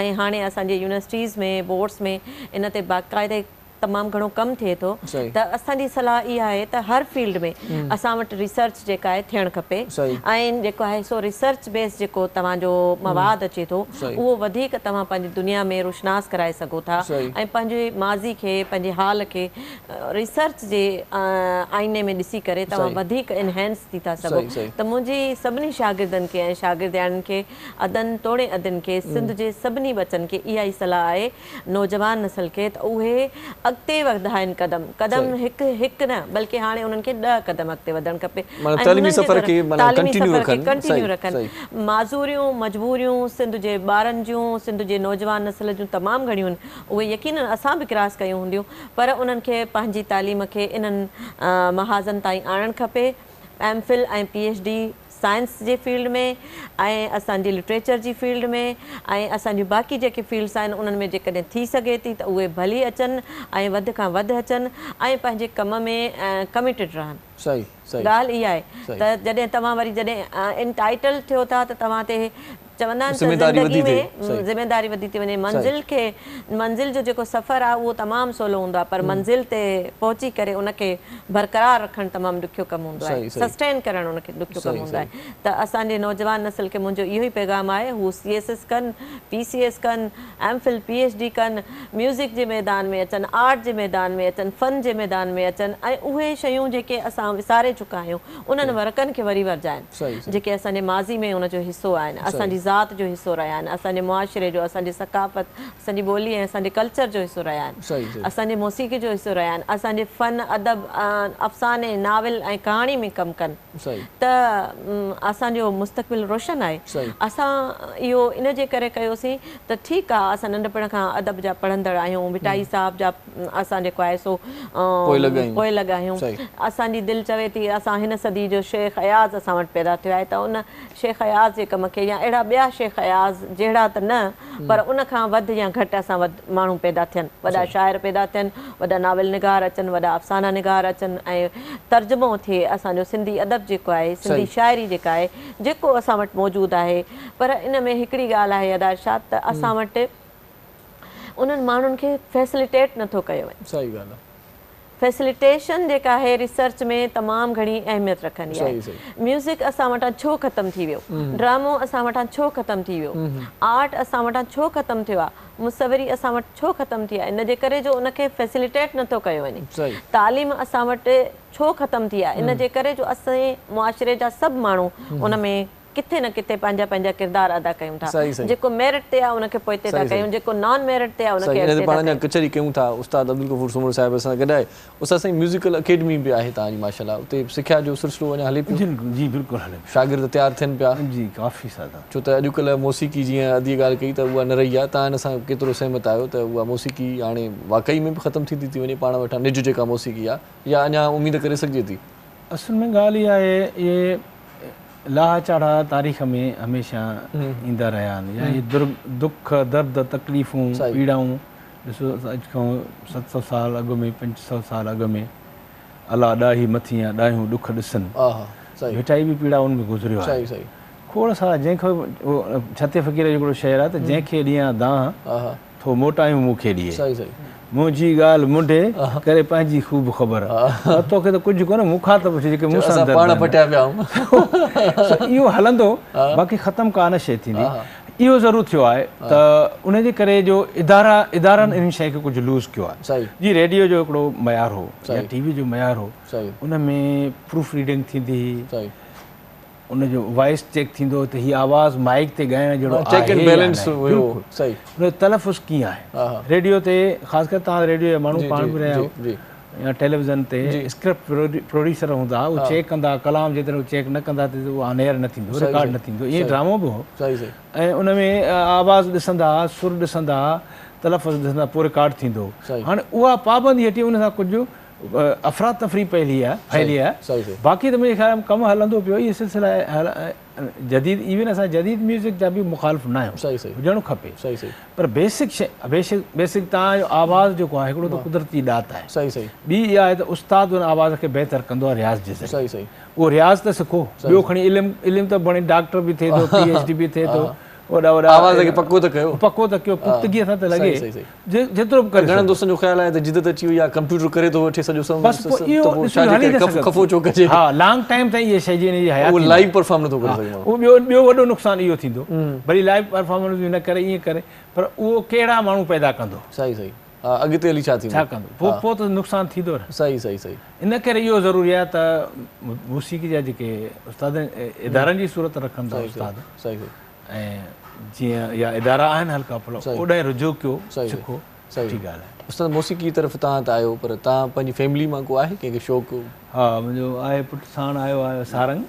ऐं हाणे असांजे यूनिवर्सिटीज़ में बोर्ड्स में इन ते बाक़ाइदे तमामु घणो कमु थिए थो त असांजी सलाह इहा आहे त हर फील्ड में असां वटि रिसर्च जेका आहे थियणु खपे ऐं जेको आहे सो रिसर्च बेस जेको तव्हांजो मवाद अचे थो उहो वधीक तव्हां पंहिंजी दुनिया में रोशनास कराए सघो था ऐं पंहिंजे माज़ी खे पंहिंजे हाल खे रिसर्च जे आईने में ॾिसी करे तव्हां वधीक इनहेंस थी था सघो त मुंहिंजी सभिनी शागिर्दनि खे ऐं शागिर्दियाणियुनि खे अदनि तोड़े अदनि खे सिंध जे सभिनी बचनि खे इहा ई सलाह आहे नौजवान नसल खे त उहे अॻिते वधाइनि कदम हिकु न बल्कि हाणे उन्हनि खे 10 कदम अॻिते वधणु खपे तालीमी सफ़र खे कंटिन्यू रखनि माज़ूरियूं मजबूरियूं सिंध जे ॿारनि जूं सिंध जे नौजवान नसल जूं तमामु घणियूं आहिनि उहे यकीनन असां बि क्रॉस कयूं हूंदियूं पर उन्हनि खे पंहिंजी तालीम खे इन्हनि महाज़नि ताईं आणणु खपे MPhil ऐं PhD साइंस जे फील्ड में ऐं असांजी लिटरेचर जी फील्ड में ऐं असांजियूं बाक़ी जेके फील्ड्स आहिनि उन्हनि में जेकॾहिं थी सघे थी त उहे भली अचनि ऐं वधि खां वधि अचनि ऐं पंहिंजे कम में कमिटेड रहनि ॻाल्हि इहा आहे त जॾहिं तव्हां वरी जॾहिं इनटाइटल थियो था त तव्हां ते चवंदा आहिनि ज़िंदगी में ज़िमेदारी वधी थी वञे मंज़िल जो जेको सफ़र आहे उहो तमामु सवलो हूंदो आहे पर मंज़िल ते पहुची करे उनखे बरक़रार रखणु तमामु ॾुखियो कमु हूंदो आहे सस्टेन करणु उनखे ॾुखियो कमु हूंदो आहे त असांजे नौजवान नसल खे मुंहिंजो इहो ई पैगाम आहे हू CSS कनि PCS कनि MPhil PhD कनि म्यूज़िक जे मैदान में अचनि आर्ट जे मैदान में अचनि फ़न जे मैदान में अचनि ऐं उहे शयूं जेके असां विसारे चुका आहियूं उन्हनि वर्कनि खे वरी वरजाइनि जेके असांजे माज़ी में उनजो हिसो आहिनि असांजी ज़ात जो हिसो रहिया आहिनि असांजे मुआशिरे जो असांजी सकाफ़त असांजी ॿोली ऐं असांजे कल्चर जो हिसो रहिया आहिनि असांजे मौसीक़ी जो हिसो रहिया आहिनि असांजे फ़न अदब अफ़साने नाविल ऐं कहाणी में कमु कनि त असांजो मुस्तक़बिल रोशन आहे असां इहो इन जे करे कयोसीं त ठीकु आहे असां नंढपण खां अदब जा पढ़ंदड़ आहियूं मिठाई साहब जा असां जेको आहे सो पोइ लॻा आहियूं असांजी दिलि चवे थी असां हिन सदी जो शेख अयाज़ असां वटि पैदा थियो आहे त उन शेख अयाज़ जे कम खे या अहिड़ा ॿिया शेख अयाज़ जहिड़ा त न पर उनखां वधि या घटि असां वधि माण्हू पैदा थियनि वॾा शाइर पैदा थियनि वॾा नाविल निगार अचनि वॾा अफ़साना निगार अचनि ऐं तर्जुमो थिए असांजो सिंधी अदब जेको आहे सिंधी शाइरी जेका आहे जेको असां वटि मौजूदु आहे पर इन में हिकिड़ी ॻाल्हि आहे अदाशात त असां वटि उन्हनि माण्हुनि खे फैसिलिटेट नथो कयो वञे फैसिलिटेशन जेका आहे रिसर्च में तमामु घणी अहमियत रखंदी आहे। म्यूज़िक असां वटां छो ख़तमु थी वियो, ड्रामो असां वटां छो ख़तमु थी वियो, आर्ट असां वटां छो ख़तमु थियो आहे, मुसवरी असां वटि छो ख़तमु थी आहे, इन जे करे जो उनखे फैसिलिटेट नथो कयो वञे। तालीम असां वटि छो ख़तमु थी आहे, इन जे करे जो असांजे मुआशिरे जा सभु माण्हू उन में किथे न किथे पंहिंजा पंहिंजा किरदार अदा कयूं था। जेको मेरिट ते आहे उनखे पोइते था कयूं, जेको नॉन मेरिट ते आहे उनखे अॻिते था कयूं। कचहरी कयूं था। उस्ताद अब्दुल गफूर सुमर साहिब असां गॾु आहे। उस्ताद साईं म्यूज़िकल अकेडमी बि आहे तव्हांजी माशाल्लाह, उते सिख्या जो सिलसिलो अञा हले पियो? जी बिल्कुलु हले, शागिर्द तयारु थियनि पिया? जी काफ़ी ज़्यादा। छो त अॼुकल्ह मौसीक़ी जीअं अधी ॻाल्हि कई त उहा न रही आहे, तव्हां हिन सां केतिरो सहमत आहियो त उहा मौसीक़ी हाणे वाक़ई में बि ख़तमु थींदी थी वञे पाण वटां निज जेका मौसीक़ी आहे, या अञा उमेद करे सघिजे थी? असल में ॻाल्हि इहा आहे, इहे लाह चाढ़ा तारीख़ में हमेशह ईंदा रहिया आहिनि, या इहे दुख दर्द तकलीफ़ूं पीड़ाऊं ॾिसो अॼु खां 700 साल अॻु में 500 साल अॻु में अलाह ॾाही मथी या ॾाहियूं ॾुख ॾिसनि, मिठाई बि पीड़ाउनि में गुज़रियो आहे। खोड़ सारा जंहिंखे छते फ़क़ीर जो हिकिड़ो शहर आहे त जंहिंखे ॾियां दाह थो मोटायूं मूंखे ॾिए, मुंहिंजी ॻाल्हि मुंडे करे पंहिंजी ख़ूब ख़बर, तोखे त कुझु कोन्हे मूंखां त पुछे जेके मूंसां इहो हलंदो, बाक़ी ख़तमु का न शइ थींदी। इहो ज़रूरु थियो आहे त उनजे करे जो इदारनि इन शइ खे कुझु लूज़ कयो आहे। जी रेडियो जो हिकिड़ो मयार हो या टीवी जो मयार हो, उन में प्रूफ रीडिंग थींदी हुई, उनजो वॉइस चेक थींदो त हीअ आवाज़ माइक ते ॻाइण जहिड़ो आहे, उन तलफ़ुज़ कीअं आहे। रेडियो ते ख़ासि करे तव्हां रेडियो जा माण्हू पाण बि रहिया आहियो, या टेलीविज़न ते स्क्रिप्ट प्रोड्यूसर हूंदा, उहे चेक कंदा, कलाम जेतिरो चेक न कंदा त उहो ऑन एयर न थींदो, रिकॉर्ड न थींदो। ईअं ड्रामो बि हो, ऐं उन में आवाज़ ॾिसंदा, सुर ॾिसंदा, तलफ़ुज़ ॾिसंदा, पोइ रिकॉर्ड थींदो। हाणे उहा पाबंदी हटी, उन सां कुझु अफ़रा तफ़री फैली आहे, बाक़ी त मुंहिंजे ख़्याल में कमु हलंदो पियो। इहे सिलसिला जदीद, इवन असां जदीद म्यूज़िक जा बि मुखालिफ़ न आहियूं, हुजणु खपे, पर बेसिक शइ बेसिक तव्हांजो आवाज़ जेको आहे हिकिड़ो त कुदरती ॾात आहे। ॿी इहा आहे त उस्ताद उन आवाज़ खे बहितर कंदो आहे रियाज़ जे ज़रिए, उहो रियाज़ त सिखो, ॿियो खणी इल्मु त बणे डॉक्टर बि थिए थो, PhD बि थिए थो, वॾा वॾा आवाज़ खे पको त कयो, पुख़्तगीअ सां त लॻे जेतिरो बि करे। घणनि दोस्तनि जो ख़्यालु आहे त जिदत अची वई आहे, कंप्यूटर करे थो वठे सॼो सभु, खफ़ो छो कजे। हा, लॉन्ग टाइम ताईं इहे शइ जी लाइव परफॉर्म नथो करे सघे। ॿियो वॾो नुक़सानु इहो थींदो, भली लाइव परफॉर्मेंस बि न करे, ईअं करे, पर उहो कहिड़ा माण्हू पैदा कंदो, अॻिते हली छा कंदो, पोइ त नुक़सानु थींदो न। इन करे इहो ज़रूरी आहे त मौसीक़ी जा जेके उस्ताद इदारनि जी सूरत रखनि था उस्ताद, ऐं जीअं या इदारा आहिनि हल्का फुल्का, ओॾांहुं रुजू कयो, सिखो, सुठी ॻाल्हि आहे। उस्ताद मौसीक़ी तरफ़ तव्हां त आहियो, पर तव्हां पंहिंजी फैमिली मां को आहे कंहिंखे शौक़ु? हा, मुंहिंजो आहे पुटु साण आयो आहे सारंग,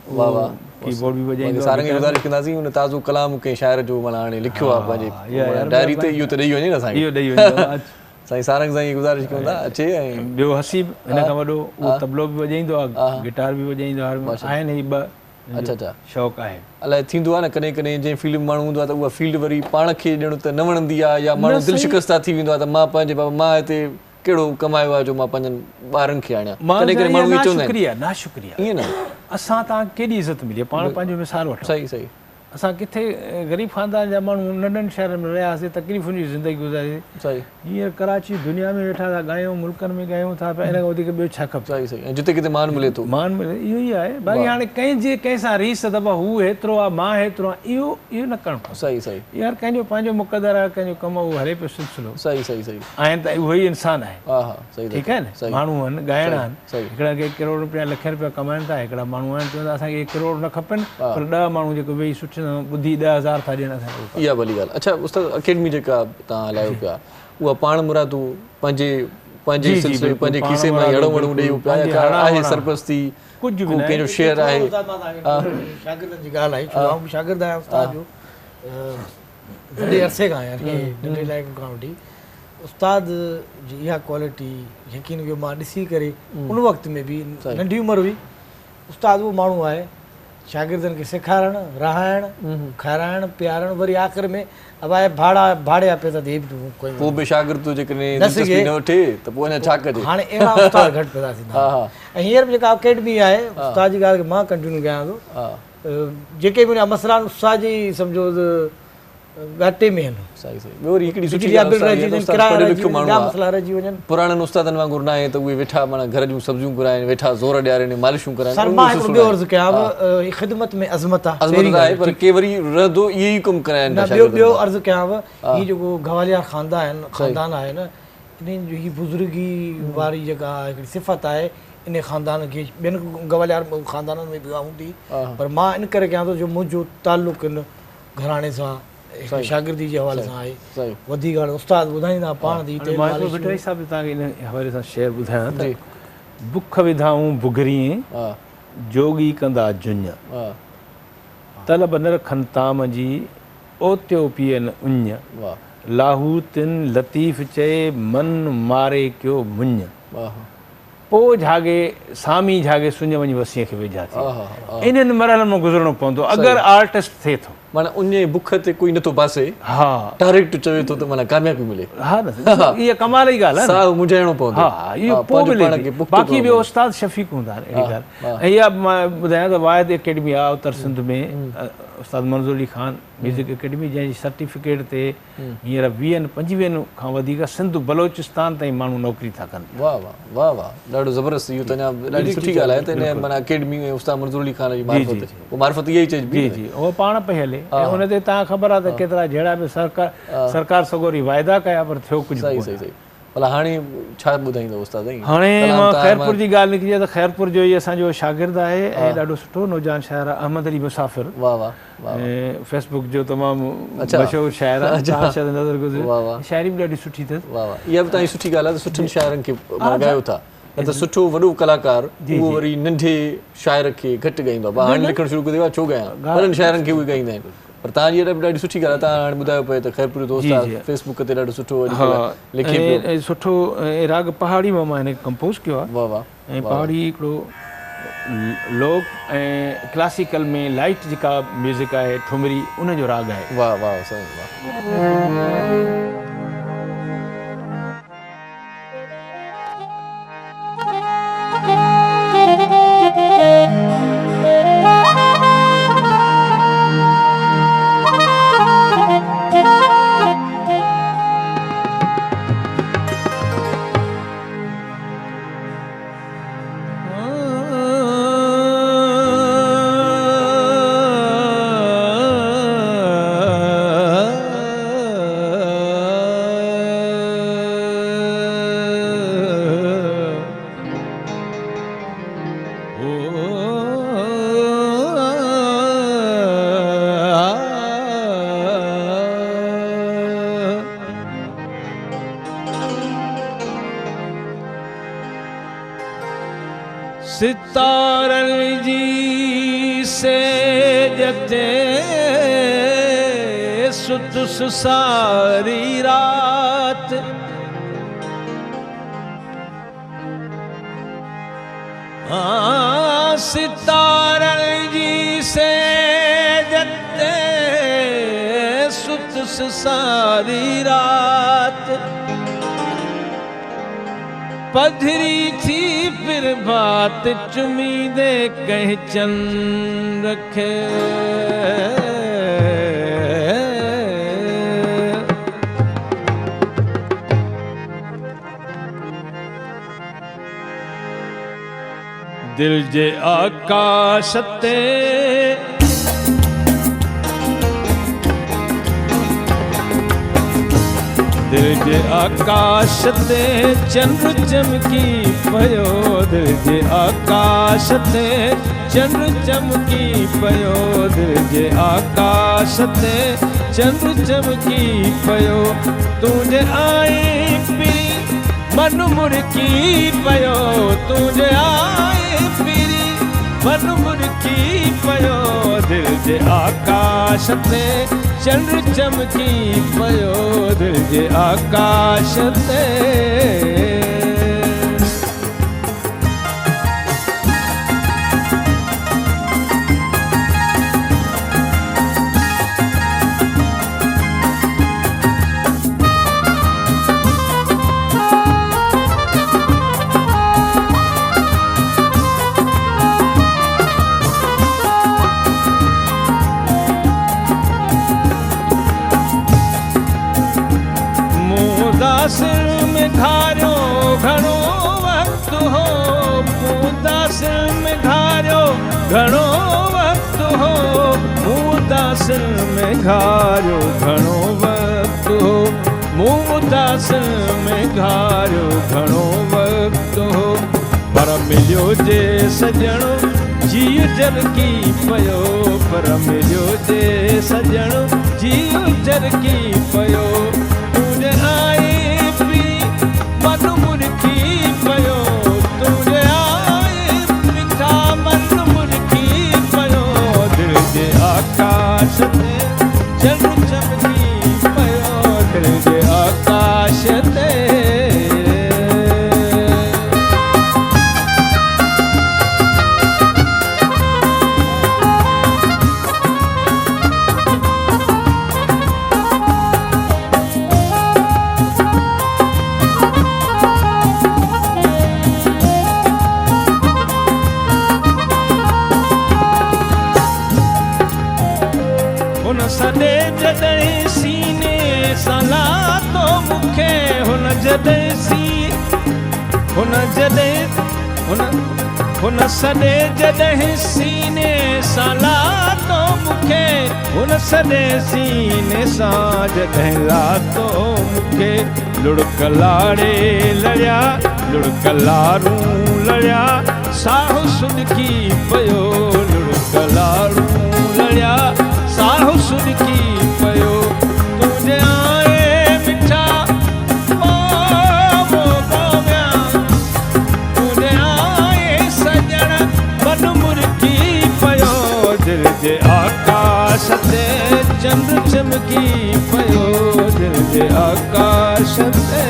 कीबोर्ड बि वॼाईंदो। सारंग जी गुज़ारिश कंदासीं, हुन ताज़ो कलाम कंहिं शाइर जो माना हाणे लिखियो आहे पंहिंजे डायरी ते, इहो त ॾेई वञे न असांखे, इहो ॾेई वञे साईं सारंग साईं गुज़ारिश कयूं था अचे। ऐं ॿियो हसीब, हिन खां वॾो, उहो तबलो बि वॼाईंदो आहे, गिटार बि वॼाईंदो आहे, आहिनि ही ॿ। अच्छा, शौक़ु आहे। अलाए थींदो आहे न कॾहिं कॾहिं जंहिं फील्ड में माण्हू हूंदो आहे त उहा फील्ड वरी पाण खे ॼणो त न वणंदी आहे, या माण्हू दिलि शिकस्ता थी वेंदो आहे त मां पंहिंजे बाबा मां हिते कहिड़ो कमायो आहे जो मां पंहिंजनि ॿारनि खे आणियां। कॾहिं कॾहिं माण्हू इहो चवंदा आहिनि नाशुक्रिया, ईअं न, असां तव्हां केॾी इज़त मिली आहे, पाण पंहिंजो मिसाल वठो। सही असां किथे ग़रीब ख़ानदान जा माण्हू नंढनि शहरनि में रहियासीं, तकलीफ़ुनि जी ज़िंदगी गुज़ारी, हींअर कराची दुनिया में वेठा था ॻायूं, मुल्कनि में ॻायूं था पिया, इन खां वधीक ॿियो छा खपे। जिते किथे मान मिले थो, मान मिले, इहो ई आहे। बाक़ी हाणे कंहिंजे कंहिंसां रीस दफ़ा हू हेतिरो आहे, मां हेतिरो आहे, इहो न करणु खपे। यार कंहिंजो पंहिंजो मुक़दर आहे, कंहिंजो कमु उहो हले पियो सिलसिलो। आहिनि त उहो ई इंसान आहे, ठीकु आहे न। माण्हू आहिनि, ॻाइण आहिनि, हिकिड़ा के करोड़ रुपया लख रुपया कमाइनि था, हिकिड़ा माण्हू आहिनि चवंदा असांखे करोड़ न खपनि, पर 10 माण्हू जेको वेही सुठे ॿुधी 10,000 था ॾियण असांखे, इहा भली ॻाल्हि। अच्छा उस्ताद, अकेडमी जेका तव्हां हलायो पिया, उहा पाण मुरादू पंहिंजे सिलसिले पंहिंजे खीसे मां हड़ो वड़ो ॾेई पिया, या आहे सरपस्ती, कुझु बि कंहिंजो शेयर आहे? शागिर्दनि जी ॻाल्हि आई, छो बि शागिर्द आहियां उस्ताद जो वॾे अरसे खां, यानी नंढे लाइक़ खां वठी उस्ताद जी इहा क्वालिटी यकीन कयो मां ॾिसी करे, उन वक़्त में बि नंढी उमिरि हुई, उस्ताद उहो माण्हू आहे शागिर्दनि खे सेखारणु, रहाइणु, खाराइणु, पीआरणु, वरी आख़िर में अबाए भाड़े आपे त पोइ बि शागिर्द जेकॾहिं दिलचस्पी न वठे त पोइ अञा छा कजे। हाणे अहिड़ा उस्ताद घटि पैदा थींदा। ऐं हींअर बि जेका अकेडमी आहे, उस्ताद जी ॻाल्हि खे मां कंटिन्यू कयां थो, जेके बि उन मसइला उस्ताद जी सम्झो घाटे में आहिनि। सही सही। ॿियो वरी हिकिड़ी सुठी पुराणनि उस्तादनि वांगुरु न आहे त उहे वेठा माना घर जूं सब्जियूं घुराइनि, वेठा ज़ोर ॾियारनि, मालिशूं कराइनि। ॿियो अर्ज़ु कयां ख़िदमत में अज़मत आहे, पर के वरी रहंदो इहे ई कमु कराइनि। ॿियो अर्ज़ु कयांव, हीअ जेको गवालियार ख़ानदान आहे न, इन्हनि जो हीअ बुज़ुर्गी वारी जेका हिकिड़ी सिफ़त आहे इन ख़ानदान खे ॿियनि गवालियार ख़ानदाननि में बि हूंदी, पर मां इन करे कयां थो जो मुंहिंजो तालुक़ु इन घराणे सां शागिर्दी जे हवाले सां आहे। वधीक हाणे उस्ताद ॿुधाईंदा पाण दी हिसाब तव्हांखे इन हवाले सां शेयर ॿुधायां त बुख विधाऊं भुगरीअ जोगी कंदा जुञ, तलब न रखनि ताम जी ओतियो पीअनि उञ, लाहूतिन लतीफ़ चए मन मारे कयो मुञ, पोइ झागे सामी झागे सुञ वञी वसीअ खे वेझा थी। इन्हनि मरहलनि मां गुज़रणो पवंदो अगरि आर्टिस्ट थिए थो। माना उन बुख ते कोई नथो बासे, हा डायरेक्ट चवे थो त माना कामयाबी मिले। हा न, इहा कमाल जी ॻाल्हि आहे, साह मुंझाइणो पवंदो। हा इहो पोइ मिले। बाक़ी ॿियो उस्ताद शफ़ीक़ हूंदा आहिनि अहिड़ी ॻाल्हि। ऐं इहा मां ॿुधायां त वाहिद अकेडमी आहे उत्तर सिंध में, उस्ताद मंज़ूर अली ख़ान म्यूज़िक अकेडमी, जंहिंजी सर्टिफिकेट ते हींअर 20-25 खां वधीक सिंध बलोचिस्तान ताईं माण्हू नौकिरी था कनि। वाह वाह वाह वाह, ॾाढो ज़बरदस्त। इहो त अञा ॾाढी सुठी ॻाल्हि आहे त इन माना अकेडमी में उस्ताद मंज़ूर अली ख़ान जी मार्फत इहा ई चइबी। जी जी, उहो पाण पई हले। ऐं उन ते तव्हां ख़बर आहे त केतिरा जहिड़ा बि सरकार सगोरी वाइदा कया, पर थियो कुझु। सही सही सही। भला हाणे छा ॿुधाईंदो उस्ताद? हाणे मां ख़ैरपुर जी ॻाल्हि निकिरी आहे त ख़ैरपुर जो ई असांजो शागिर्दु आहे ऐं ॾाढो सुठो नौजवान शाइर आहे, अहमद अली मुसाफ़िर। वाह वाह। ऐं फेसबुक जो तमामु मशहूरु शाइर आहे, नज़र गुज़र। शाइरी बि ॾाढी सुठी अथसि। वाह वाह, इहा बि तव्हांजी सुठी ॻाल्हि आहे त सुठनि शाइरनि खे ॻायो था। न त सुठो वॾो कलाकार उहो वरी नंढे शाइर खे घटि ॻाईंदो आहे। हाणे लिखणु शुरू कयो आहे, छो ॻायां, वॾनि शाइरनि खे उहे ॻाईंदा आहिनि। पर तव्हांजी ॾाढी सुठी ॻाल्हि आहे, तव्हां हाणे ॿुधायो पिए त ख़ैरपुर जो दोस्त आहे, फेसबुक ते ॾाढो सुठो लिखे पियो। सुठो राग पहाड़ी मां हिन कंपोज़ कयो आहे। वाह वाह। ऐं पहाड़ी हिकिड़ो लोक ऐं क्लासिकल में लाइट जेका म्यूज़िक आहे ठुमरी, उनजो राग आहे। वाह वाह साईं वाह। सितारन जी सेजते सुतुस सारी रात, सितारन जी सेजते सुतुस सारी रात, पधरी थी फिर बात चुमी दे कह चन रखे, दिल जे आकाश ते दिल जे आकाश ते चंद्र चमकी पयो, दिल जे आकाश ते चंद्र चमकी पयो, दिल जे आकाश ते चंद्र चमकी पयो, तुझे आए पिरी मन मुड़की पयो, तुझे आए पिरी मन मुड़की पयो, दिल जे आकाश ते चंद्र चमकी पयो, दिल जे आकाश ते। मुदासिर में घारियो घणो वक़्तु हो, मुदासिर में घारियो घणो वक़्तु हो, मुदासिर में घारियो घणो वक़्तु हो, मुदासिर में घारियो घणो वक़्तु हो। पर मिलियो जे सजणो जीउ जरकी पयो, पर मिलियो जे सजणो जीउ जरकी पयो, तुझे आए पी मन मुरकी पयो, तुझे आए मिठा मन मुरकी पयो, दिल जे आकाश ते चंद्र चमकी पयो, दिल जे आकाश ते। सॾे जॾहिं सीने सां लातो मूंखे, हुन सॾे जॾहिं सीने सां लातो मूंखे, हुन सॾे सीने सां जॾहिं लातो मूंखे, लुड़क लाड़े लड़िया लुड़क लारूं लड़िया, साहु सुॾकी पयो, लुड़क लारूं लड़िया साहु सुॾकी पयो, तुझे आए मिठा बोमिया, तुझे आए सजण मन मुरकी पयो, दिल जे आकाश ते चंद्र चमकी पयो, दिल जे आकाश ते।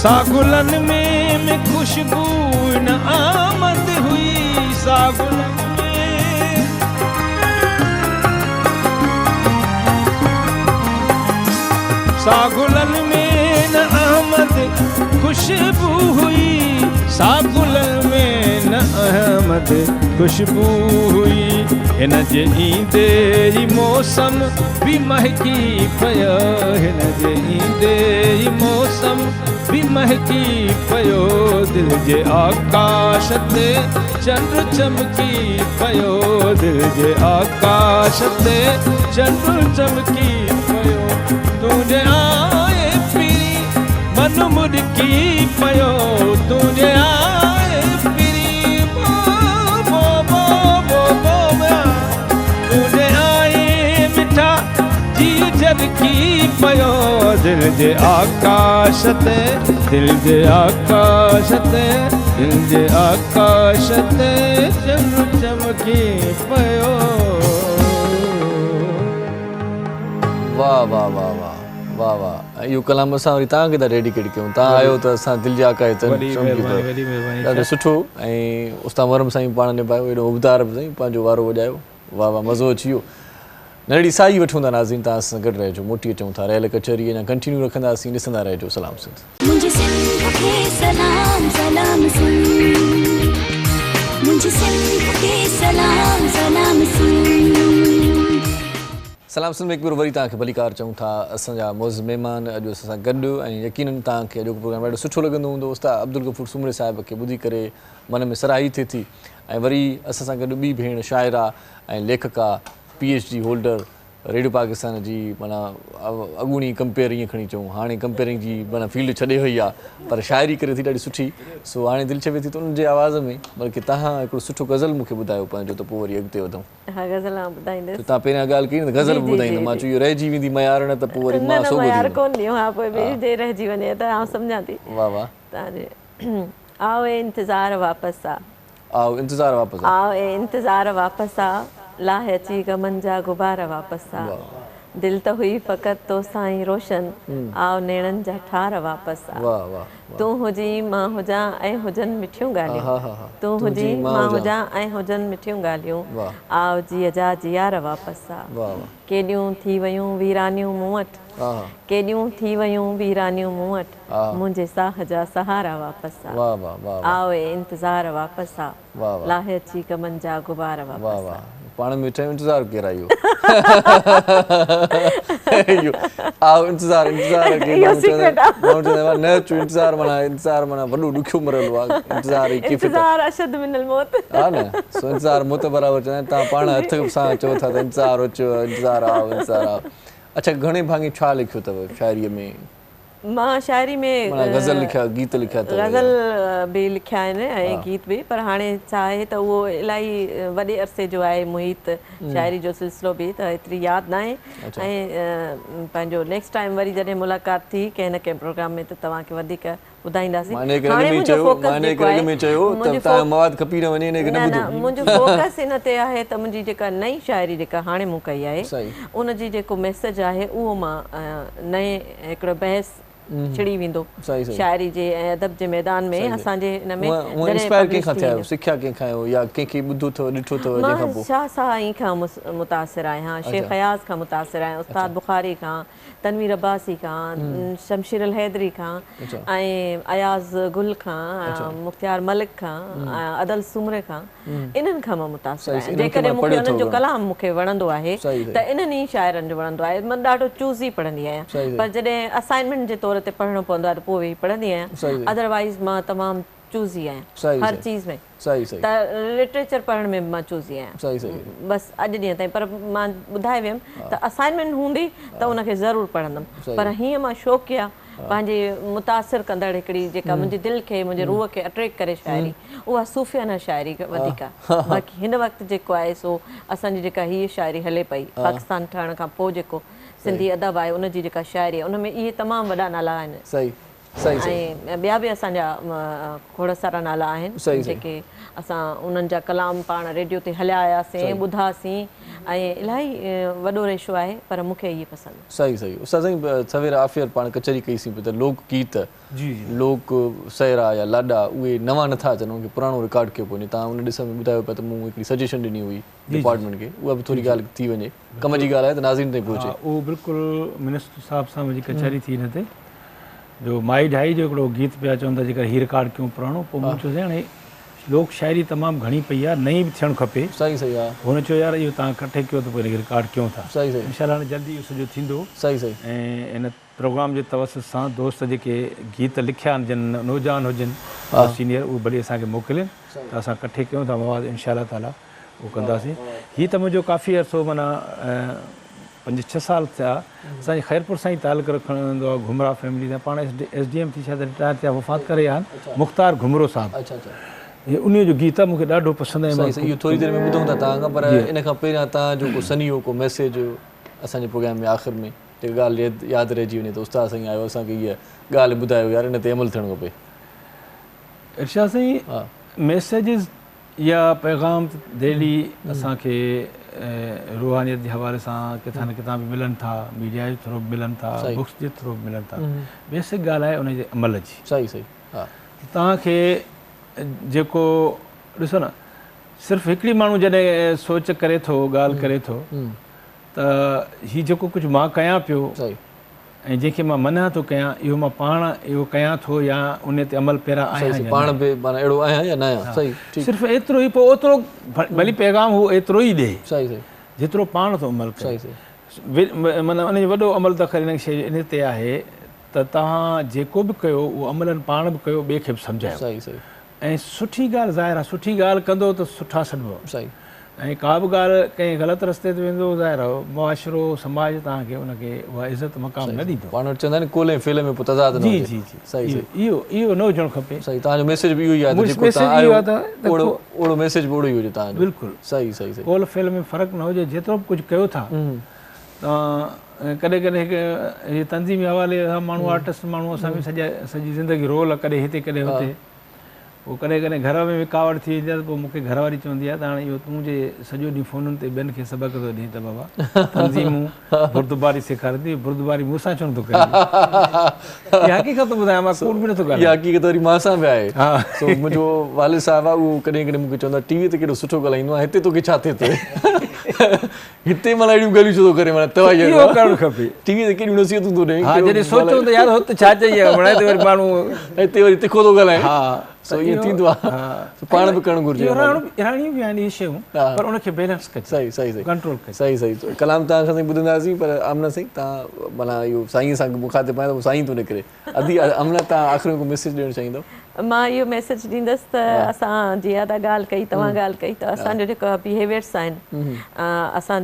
सागुलन में खुशबू न आमद हुई, सागुलन में न आमद खुशबू हुई, सागुलन में न अहमद खुशबू हुई, हिन जे ईंदे ई मौसम भी महकी पयो, हिन जे ईंदे ई मौसम भी महकी पयो, दिल जे आकाश ते चंद्र चमकी पयो, दिल जे आकाश ते चंद्र चमकी पयो, तुझे आए पीरी मन मुरकी पयो, तुझे आए पीरी बोमिया, तुझे आए मिठा जी जरकी पयो, दिल जे आकाश ते, दिल जे आकाश ते, दिल जे आकाश ते चंद्र चमकी पयो। वाह वाह वाह वाह वाह वाह, इहो कलाम असां वरी तव्हांखे था डेडिकेट कयूं, तव्हां आयो त असां दिलि जे आकाश ते ॾाढो सुठो, ऐं उस्ताद मरहम साईं पाण निभायो, एॾो उबदार साईं पंहिंजो वारो वॼायो, वाह वाह मज़ो अची वियो। नंढड़ी साई वठूं था नाज़रीन, तव्हां सां गॾु रहिजो, मोटी अचूं था, रहियल कचहरी अञा कंटिन्यू रखंदासीं, ॾिसंदा रहिजो सलाम सिंध। मुंहिंजे सिंध खे सलाम सलाम सिंध, मुंहिंजे सिंध खे सलाम सलाम सिंध। सलाम सिंध में हिकु भेरो वरी तव्हांखे भलीकार चऊं था, असांजा मौज़ महिमान अॼु असां सां गॾु, ऐं यकीनन तव्हांखे अॼोको प्रोग्राम ॾाढो सुठो लॻंदो हूंदो। उस्ताद अब्दुल गफूर सुमरे साहिब खे ॿुधी करे मन में सराही थिए थी, ऐं वरी असां सां गॾु ॿी भेण शाइरा ऐं लेखका PhD होल्डर रेडियो पाकिस्तान जी, माना अॻूणी कंपेयर ईअं खणी चऊं, हाणे कंपेयरिंग जी माना फील्ड छॾे वई आहे, पर शाइरी करे थी ॾाढी सुठी, सो हाणे दिलि चवे थी त उनजे आवाज़ में बल्कि तव्हां हिकिड़ो सुठो गज़ल मूंखे ॿुधायो पंहिंजो, त पोइ वरी अॻिते वधूं। हा गज़ल ॿुधाईंदसि, तव्हां पहिरियां ॻाल्हि कई न गज़ल ॿुधाईंदो, मां चयो इहो रहिजी वेंदी मयार, न त पोइ वरी मां सोभो मयार कोन ॾियो, हा पोइ ॿिए जे रहिजी वञे त आउं सम्झां थी। वाह वाह। तव्हांजे आओ ए इंतज़ार वापसि आ, आओ इंतज़ार वापसि आ, आओ ए इंतज़ार वापसि आ, लाहे अची गमन जा गुबार वापसि आ, दिल तो हुई फ़क़त तो साईं रोशन आओ नेणनि जा ठार वापसि आ वाह वाह तूं हुजी मां हुजां ऐं हुजनि मिठियूं ॻाल्हियूं तूं हुजी मां हुजां ऐं हुजनि मिठियूं ॻाल्हियूं आओ जीअ जा जियार वापसि आ केॾियूं थी वियूं वीरानियूं मूं वटि केॾियूं थी वियूं वीरानियूं मूं वटि मुंहिंजे साह जा सहारा वापसि आ आओ इंतज़ार वापसि आ लाहे अची कमनि जा गुबार वापसि आ पाण में इंतज़ार केरु आहे इहो आओ इंतज़ार न अचो इंतज़ार माना वॾो ॾुखियो मरल आहे इंतज़ार अशद मिनल मौत हा न सो इंतज़ार मूं त बराबरि चवंदा आहिनि तव्हां पाण हथ सां चओ था त इंतज़ार अचो इंतज़ार आओ अच्छा घणे भाङे छा लिखियो अथव शाइरीअ में मां शाइरी में गज़ल लिखिया गीत लिखिया गज़ल भी लिखिया आहिनि ऐं गीत बि पर हाणे छा आहे त उहो इलाही वॾे अरसे जो आहे मुहित शाइरी जो सिलसिलो बि त एतिरी यादि न आहे ऐं पंहिंजो नेक्स्ट टाइम वरी जॾहिं मुलाक़ात थी कंहिं न कंहिं प्रोग्राम में त तव्हांखे वधीक ॿुधाईंदासीं मुंहिंजो फोकस इन ते आहे त मुंहिंजी जेका नई शाइरी जेका हाणे मूं कई आहे उनजी जेको मैसेज आहे उहो मां नए हिकिड़ो बहस छिड़ी वेंदो शाइरी जे ऐं अदब जे मैदान में असांजे हिन में शाह साईं खां मुतासिर आहियां शेख हयाज़ खां मुतासिर आहियां उस्ताद बुखारी खां तनवीर अब्बासी खां शमशीर अल हैदरी खां ऐं अयाज़ गुल खां मुख्तियार मलिक खां अदल सुमरे खां इन्हनि खां मां मुतासिर आहियां जेकॾहिं मूंखे उन्हनि जो कलाम मूंखे वणंदो आहे त इन्हनि ई शाइरनि जो वणंदो आहे मां ॾाढो चूज़ी पढ़ंदी आहियां पर जॾहिं असाइनमेंट जे तौर ते पढ़णो पवंदो आहे त पोइ वेही पढ़ंदी आहियां अदरवाइज़ मां तमामु चूज़ी आहियां हर चीज़ में त लिटरेचर पढ़ण में मां चूज़ी आहियां बसि अॼु ॾींहं ताईं पर मां ॿुधाए वियमि त असाइनमेंट हूंदी त उनखे ज़रूरु पढ़ंदमि पर हीअं मां शौक़िया पंहिंजे मुतासिर कंदड़ हिकिड़ी जेका मुंहिंजी दिलि खे मुंहिंजे रूह खे अट्रैक्ट करे शाइरी उहा सूफ़ियाना शाइरी वधीक आहे बाक़ी हिन वक़्तु जेको आहे सो असांजी जेका हीअ शाइरी हले पई पाकिस्तान ठहण खां पोइ जेको सिंधी अदब आहे उनजी जेका शाइरी आहे उन में इहे तमामु वॾा नाला आहिनि ऐं ॿिया बि असांजा खोड़ सारा नाला आहिनि जेके असां उन्हनि जा कलाम पाण रेडियो ते हलिया आयासीं ॿुधासीं ऐं इलाही वॾो रेशो आहे पर मूंखे इहे पसंदि सही सवेर आफ़ियर पाण कचहरी कईसीं पियो त लोक गीत लोक सहरा या लाॾा उहे नवां नथा अचनि उनखे पुराणो रिकॉर्ड कयो पियो तव्हां उन ॾिस में ॿुधायो पिया त मूं हिकिड़ी सजेशन ॾिनी हुई डिपार्टमेंट खे उहा बि थोरी ॻाल्हि थी वञे कम जी ॻाल्हि आहे त नाज़रीन ताईं पहुचे उहो बिल्कुलु मिनिस्टर साहिब सां मुंहिंजी कचहरी थी हिन ते जो माई ढाई जो हिकिड़ो गीत पिया चवनि था जेका हीअ रिकॉर्ड कयूं पुराणो पोइ मूं चयोसीं हाणे लोक शाइरी तमामु घणी पई आहे नई बि थियणु खपे सही आहे हुन चयो यार इहो तव्हां इकठे कयो त पोइ हिनखे रिकॉर्ड कयूं था इनशा हाणे जल्दी इहो सॼो थींदो ऐं इन प्रोग्राम जे तवसत सां दोस्त जेके गीत लिखिया आहिनि जिन नौजवान हुजनि सीनियर उहे भली असांखे मोकिलियनि त असां इकठे कयूं था मवाद इनशा ताला उहो कंदासीं हीअ त मुंहिंजो काफ़ी अरसो माना 5-6 साल थिया असांजे ख़ैरपुर सां ई तालुक़ु रखंदो आहे घुमरा फैमिली सां पाण SDM थी शायदि रिटायर थिया वफ़ात करे आहिनि मुख़्तार घुमरो साहिबु हे उन जो गीत आहे मूंखे ॾाढो पसंदि आहे इहो थोरी देरि में ॿुधूं था तव्हां खां पर इन खां पहिरियां तव्हांजो को सनियो को मैसेज असांजे प्रोग्राम में आख़िर में जेका ॻाल्हि यादि रहिजी वञे त उस्ताद साईं आयो असांखे इहा ॻाल्हि ॿुधायो यार इन ते अमल थियणो खपे इरशाद साईं मैसेजिस या पैगाम डेली असांखे रूहानियत जे हवाले सां किथां न किथां बि मिलनि था मीडिया जे थ्रू बि मिलनि था बुक्स जे थ्रू बि मिलनि था बेसिक ॻाल्हि आहे उनजे अमल जी सही तव्हांखे जेको ॾिसो न सिर्फ़ु हिकिड़ी माण्हू जॾहिं सोच करे थो ॻाल्हि करे थो त हीउ जेको कुझु मां कयां पियो ऐं जंहिंखे मां मञा थो कयां इहो मां पाण इहो कयां थो या उन ते अमल पहिरां आहियां सिर्फ़ु एतिरो ई पोइ ओतिरो भली पैगाम हू एतिरो ई ॾे जेतिरो पाण थो अमल करे माना उनजो वॾो अमल त ख़ैर इन शइ इन ते आहे त तव्हां जेको बि कयो उहो अमलनि पाण बि कयो ॿिए खे बि सम्झायो ऐं सुठी ॻाल्हि ज़ाहिर आहे सुठी ॻाल्हि कंदो त सुठा सॾिबो ऐं का बि ॻाल्हि कंहिं ग़लति रस्ते ते वेंदो ज़ाहिर आहे मुआशिरो समाज तव्हांखे उनखे उहा इज़त मक़ाम न ॾींदो पाण वटि चवंदा आहिनि कोले फेले में पोइ तज़ाद जी जी जी इहो न हुजणु खपे सही तव्हांजो मैसेज बि इहो ई आहे ओड़ो मैसेज बि ओड़ो ई हुजे तव्हांजो बिल्कुलु सही कोल फेल में फ़र्क़ु न हुजे जेतिरो बि कुझु कयो था तव्हां कॾहिं कॾहिं हिकु तंज़ीमी हवाले सां माण्हू आर्टिस्ट माण्हू असां में सॼी ज़िंदगी रोल कॾहिं हिते कॾहिं हुते पोइ कॾहिं कॾहिं घर में विकावट थी वेंदी आहे त पोइ मूंखे घरवारी चवंदी आहे त हाणे इहो तूं जे सॼो ॾींहुं फ़ोनुनि ते ॿियनि खे सबक़ थो ॾीं त बाबा तंज़ीमूं बुर्दबारी सेखारींदी बुर्दबारी मूंसां छो नथो करे इहा हक़ीक़त ॿुधायां मां कूड़ बि नथो करे इहा हक़ीक़त वरी मां सां बि आहे सो मुंहिंजो वालिद साहिबु आहे उहो कॾहिं कॾहिं मूंखे चवंदो आहे टीवी ते केॾो सुठो ॻाल्हाईंदो आहे हिते तोखे छा थिए थो हिते माना अहिड़ियूं ॻाल्हियूं छो थो करे माना तव्हां इहो करणु खपे टीवी ते केॾियूं नसीहतूं थो ॾे हा जॾहिं सोचूं त यार हुते छा चई आहे वरी माण्हू हिते वरी तिखो थो ॻाल्हाए हा सो ईअं थींदो आहे पाण बि करणु घुरिजे इराणियूं बि आहिनि इहे शयूं पर उनखे बैलेंस कजे सही सही सही कंट्रोल कजे सही सही कलाम तव्हां खां साईं ॿुधंदासीं पर आमना साईं तव्हां माना इहो साईं सां मुखातिब आहियो त साईं थो निकिरे अधी आमना तव्हां आख़िरि में को मैसेज ॾियणु चाहींदो मां इहो मैसेज ॾींदसि त असां जीअं त ॻाल्हि कई तव्हां ॻाल्हि कई त असांजो जेका बिहेवियर्स आहिनि असां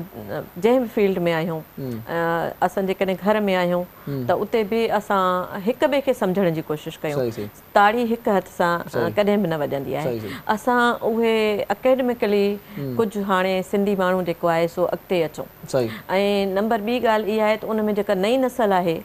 जंहिं बि फील्ड में आहियूं असां जेकॾहिं घर में आहियूं त उते बि असां हिक ॿिए खे सम्झण जी कोशिशि कयूं ताड़ी हिक हथ सां कॾहिं बि न वॼंदी आहे असां उहे अकेडमिकली कुझु हाणे सिंधी माण्हू जेको आहे सो अॻिते अचूं ऐं नंबर ॿी ॻाल्हि इहा आहे त उन में जेका नई नसल आहे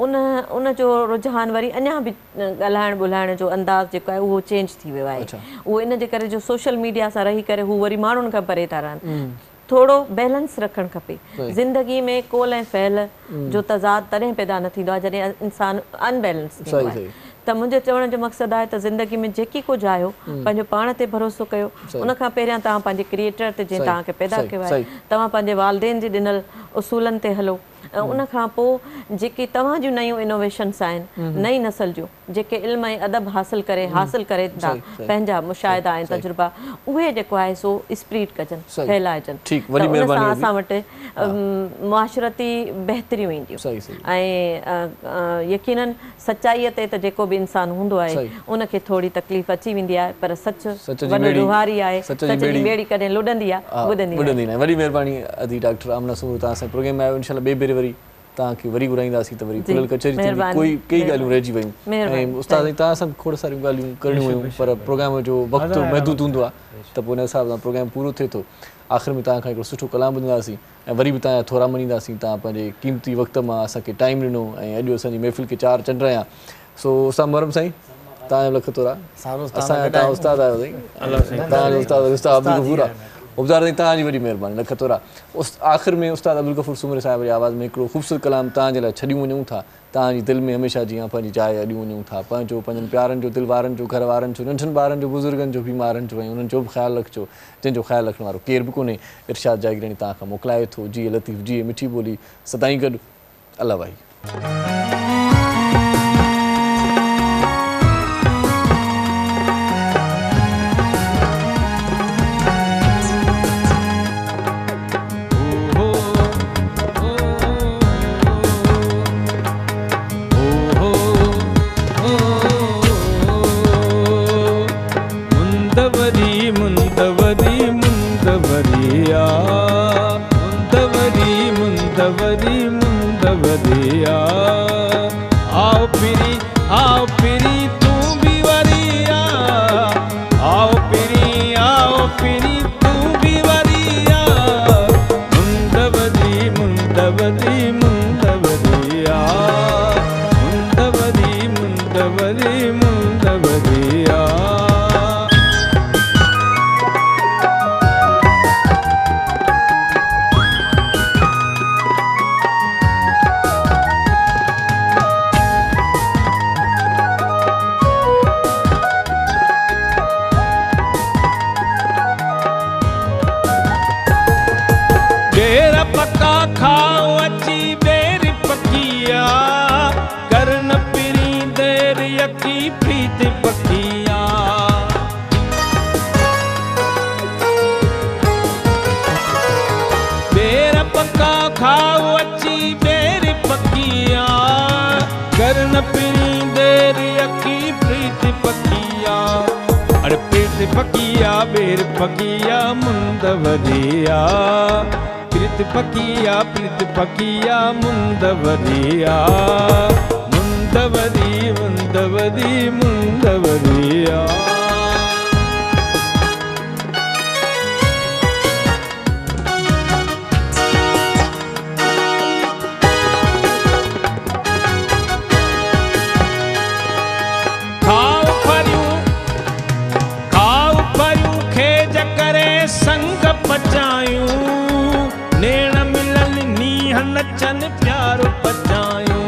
उन जो रुझान वरी अञा बि ॻाल्हाइण ॿोलाइण जो अंदाज़ जेको आहे उहो चेंज थी वियो आहे उहो इन जे करे जो सोशल मीडिया सां रही करे हू वरी माण्हुनि खां परे था रहनि थोरो बैलेंस रखणु खपे ज़िंदगी में कोल ऐं फैल जो तज़ाद तॾहिं पैदा न थींदो आहे जॾहिं इंसानु अनबैलेंस थींदो आहे त मुंहिंजे चवण जो मक़सदु आहे त ज़िंदगी में जेकी कुझु आयो पंहिंजो पाण ते भरोसो कयो उनखां पहिरियां तव्हां पंहिंजे क्रिएटर ते जंहिं तव्हांखे पैदा कयो आहे तव्हां पंहिंजे वालदेन जे ॾिनल उसूलनि ते हलो ऐं उनखां पोइ जेकी तव्हां जूं नयूं इनोवेशन्स आहिनि नई नसल जूं जेके इल्म ऐं अदब हासिल करे था पंहिंजा मुशाहिदा ऐं तजुर्बा उहे जेको आहे सो स्प्रीड कजनि फैलाइजनि उन सां असां वटि मुआशरती बहितरियूं ईंदियूं ऐं यकीनन सचाईअ ते त जेको बि इंसानु हूंदो आहे उनखे थोरी तकलीफ़ अची वेंदी आहे पर सच वॾो रुहारी आहे सच जी ॿेड़ी कॾहिं लुॾंदी आहे ॿुधंदी आहे वॾी महिरबानी अदी डॉक्टर आमना सूर तव्हां असांजे प्रोग्राम में आयो इंशाल्लाह ॿिए भेरे वरी तव्हांखे वरी घुराईंदासीं त वरी खुलियल कचहरी थींदी कोई कई ॻाल्हियूं रहिजी वियूं ऐं उस्ताद तव्हां सां खोड़ सारियूं ॻाल्हियूं करणियूं हुयूं पर प्रोग्राम जो वक़्तु महदूद हूंदो आहे त पोइ उन हिसाब सां प्रोग्राम पूरो थिए थो आख़िर में तव्हां खां हिकिड़ो सुठो कलाम ॿुधंदासीं ऐं वरी बि तव्हांजा थोरा मञींदासीं तव्हां पंहिंजे क़ीमती वक़्त मां असांखे टाइम ॾिनो ऐं अॼु असांजी महफ़िल खे 4 चंड रहिया सो उस्ताद मोहरम साईं तव्हांजो लख थोरा असांजा तव्हां उस्ताद आहियो साईं तव्हांजो उस्ताद अब्दुल गफूर आहे उबज़ार साईं तव्हांजी वॾी महिरबानी लख थोरा आख़िर में उस्ताद अब्दुल गफूर सुमरे साहिब जी आवाज़ में हिकिड़ो ख़ूबसूरत कलाम तव्हांजे लाइ छॾियूं वञूं था तव्हांजी दिलि में हमेशह जीअं पंहिंजी जाइ अॾियूं वञूं था पंहिंजो पंहिंजनि प्यारनि जो दिलि वारनि जो घर वारनि जो नंढनि ॿारनि जो बुज़ुर्गनि जो बीमारनि जो ऐं उन्हनि जो बि ख़्यालु रखिजो जंहिंजो ख़्यालु रखण वारो केर बि कोन्हे इरशाद जागीरानी तव्हां खां मोकिलाए थो जीअं लतीफ़ जीअं मिठी ॿोली सदाईं गॾु अल्लाह भाई नचन प्यार पचायूं।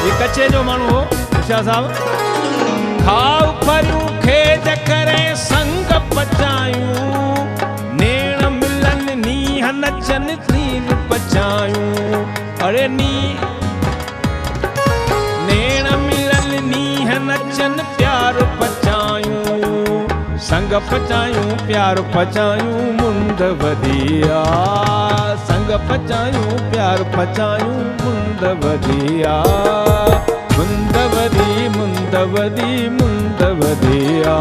ये कच्चे जो माण्हू हो शाह साहब। खाऊ फरियूं खेज करे संग पचायूं, नेण मिलन नीह नचन नीर पचायूं। अरे नेण मिलन नीह नचन प्यार पचायूं, संग पचायूं प्यार पचायूं मुंद वधिया। संग पचायूं प्यार पचायूं मुंद वधिया। मुंदवदी मुंदवदी मुंदवदिया।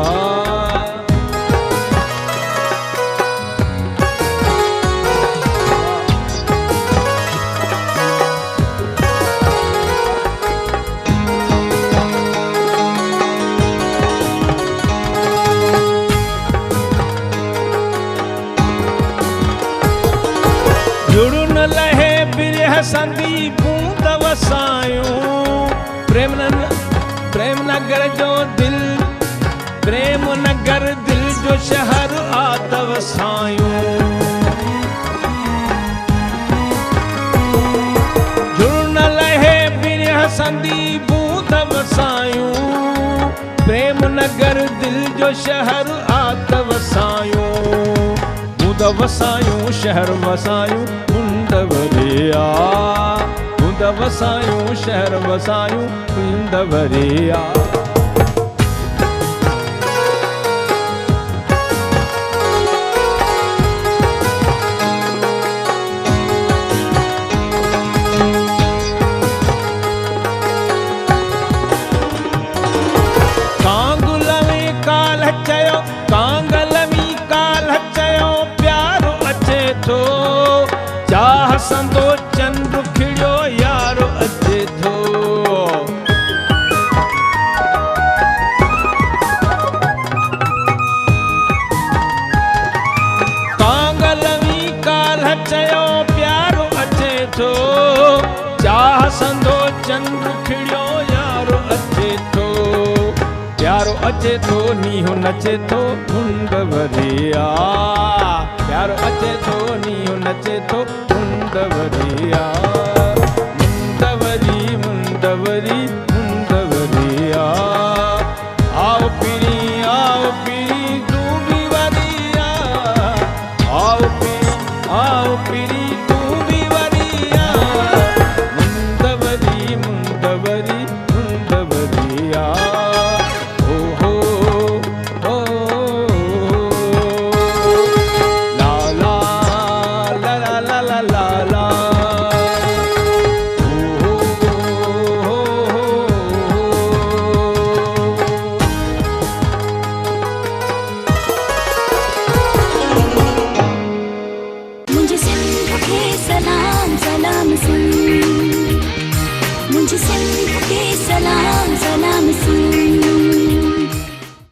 जुड़ू न लहे बिरह संदी बूंद वसायूं, प्रेम नगर जो दिल, प्रेम नगर दिल जो शहर आत वसायूं। जुड़ न लहे बिरह संदी बूंद वसायूं, प्रेम नगर दिल जो शहर आत वसायूं। बूंद वसायूं शहर वसायूं मुंद वधिया। बूंद वसायूं शहर वसायूं मुंद वधिया। कांगुलवी काल चयो, कांगलवी काल चयो प्यार अचे थो। चाह संदो चंद्र खिड़ियो यारो अचे थो। कांगलवी काल चयो प्यारो अचे थो। चाह संदो चंद्र खिड़ियो यारो अचे थो। प्यारो अचे थो नीहो नचे थो मुंद वधिया। प्यारो अचे थो नीहो नचे थो मुंद वधिया। मुंदवरी मुंदवरी मुंदवरिया। आओ पीरी तू भी वधिया। आओ पीरी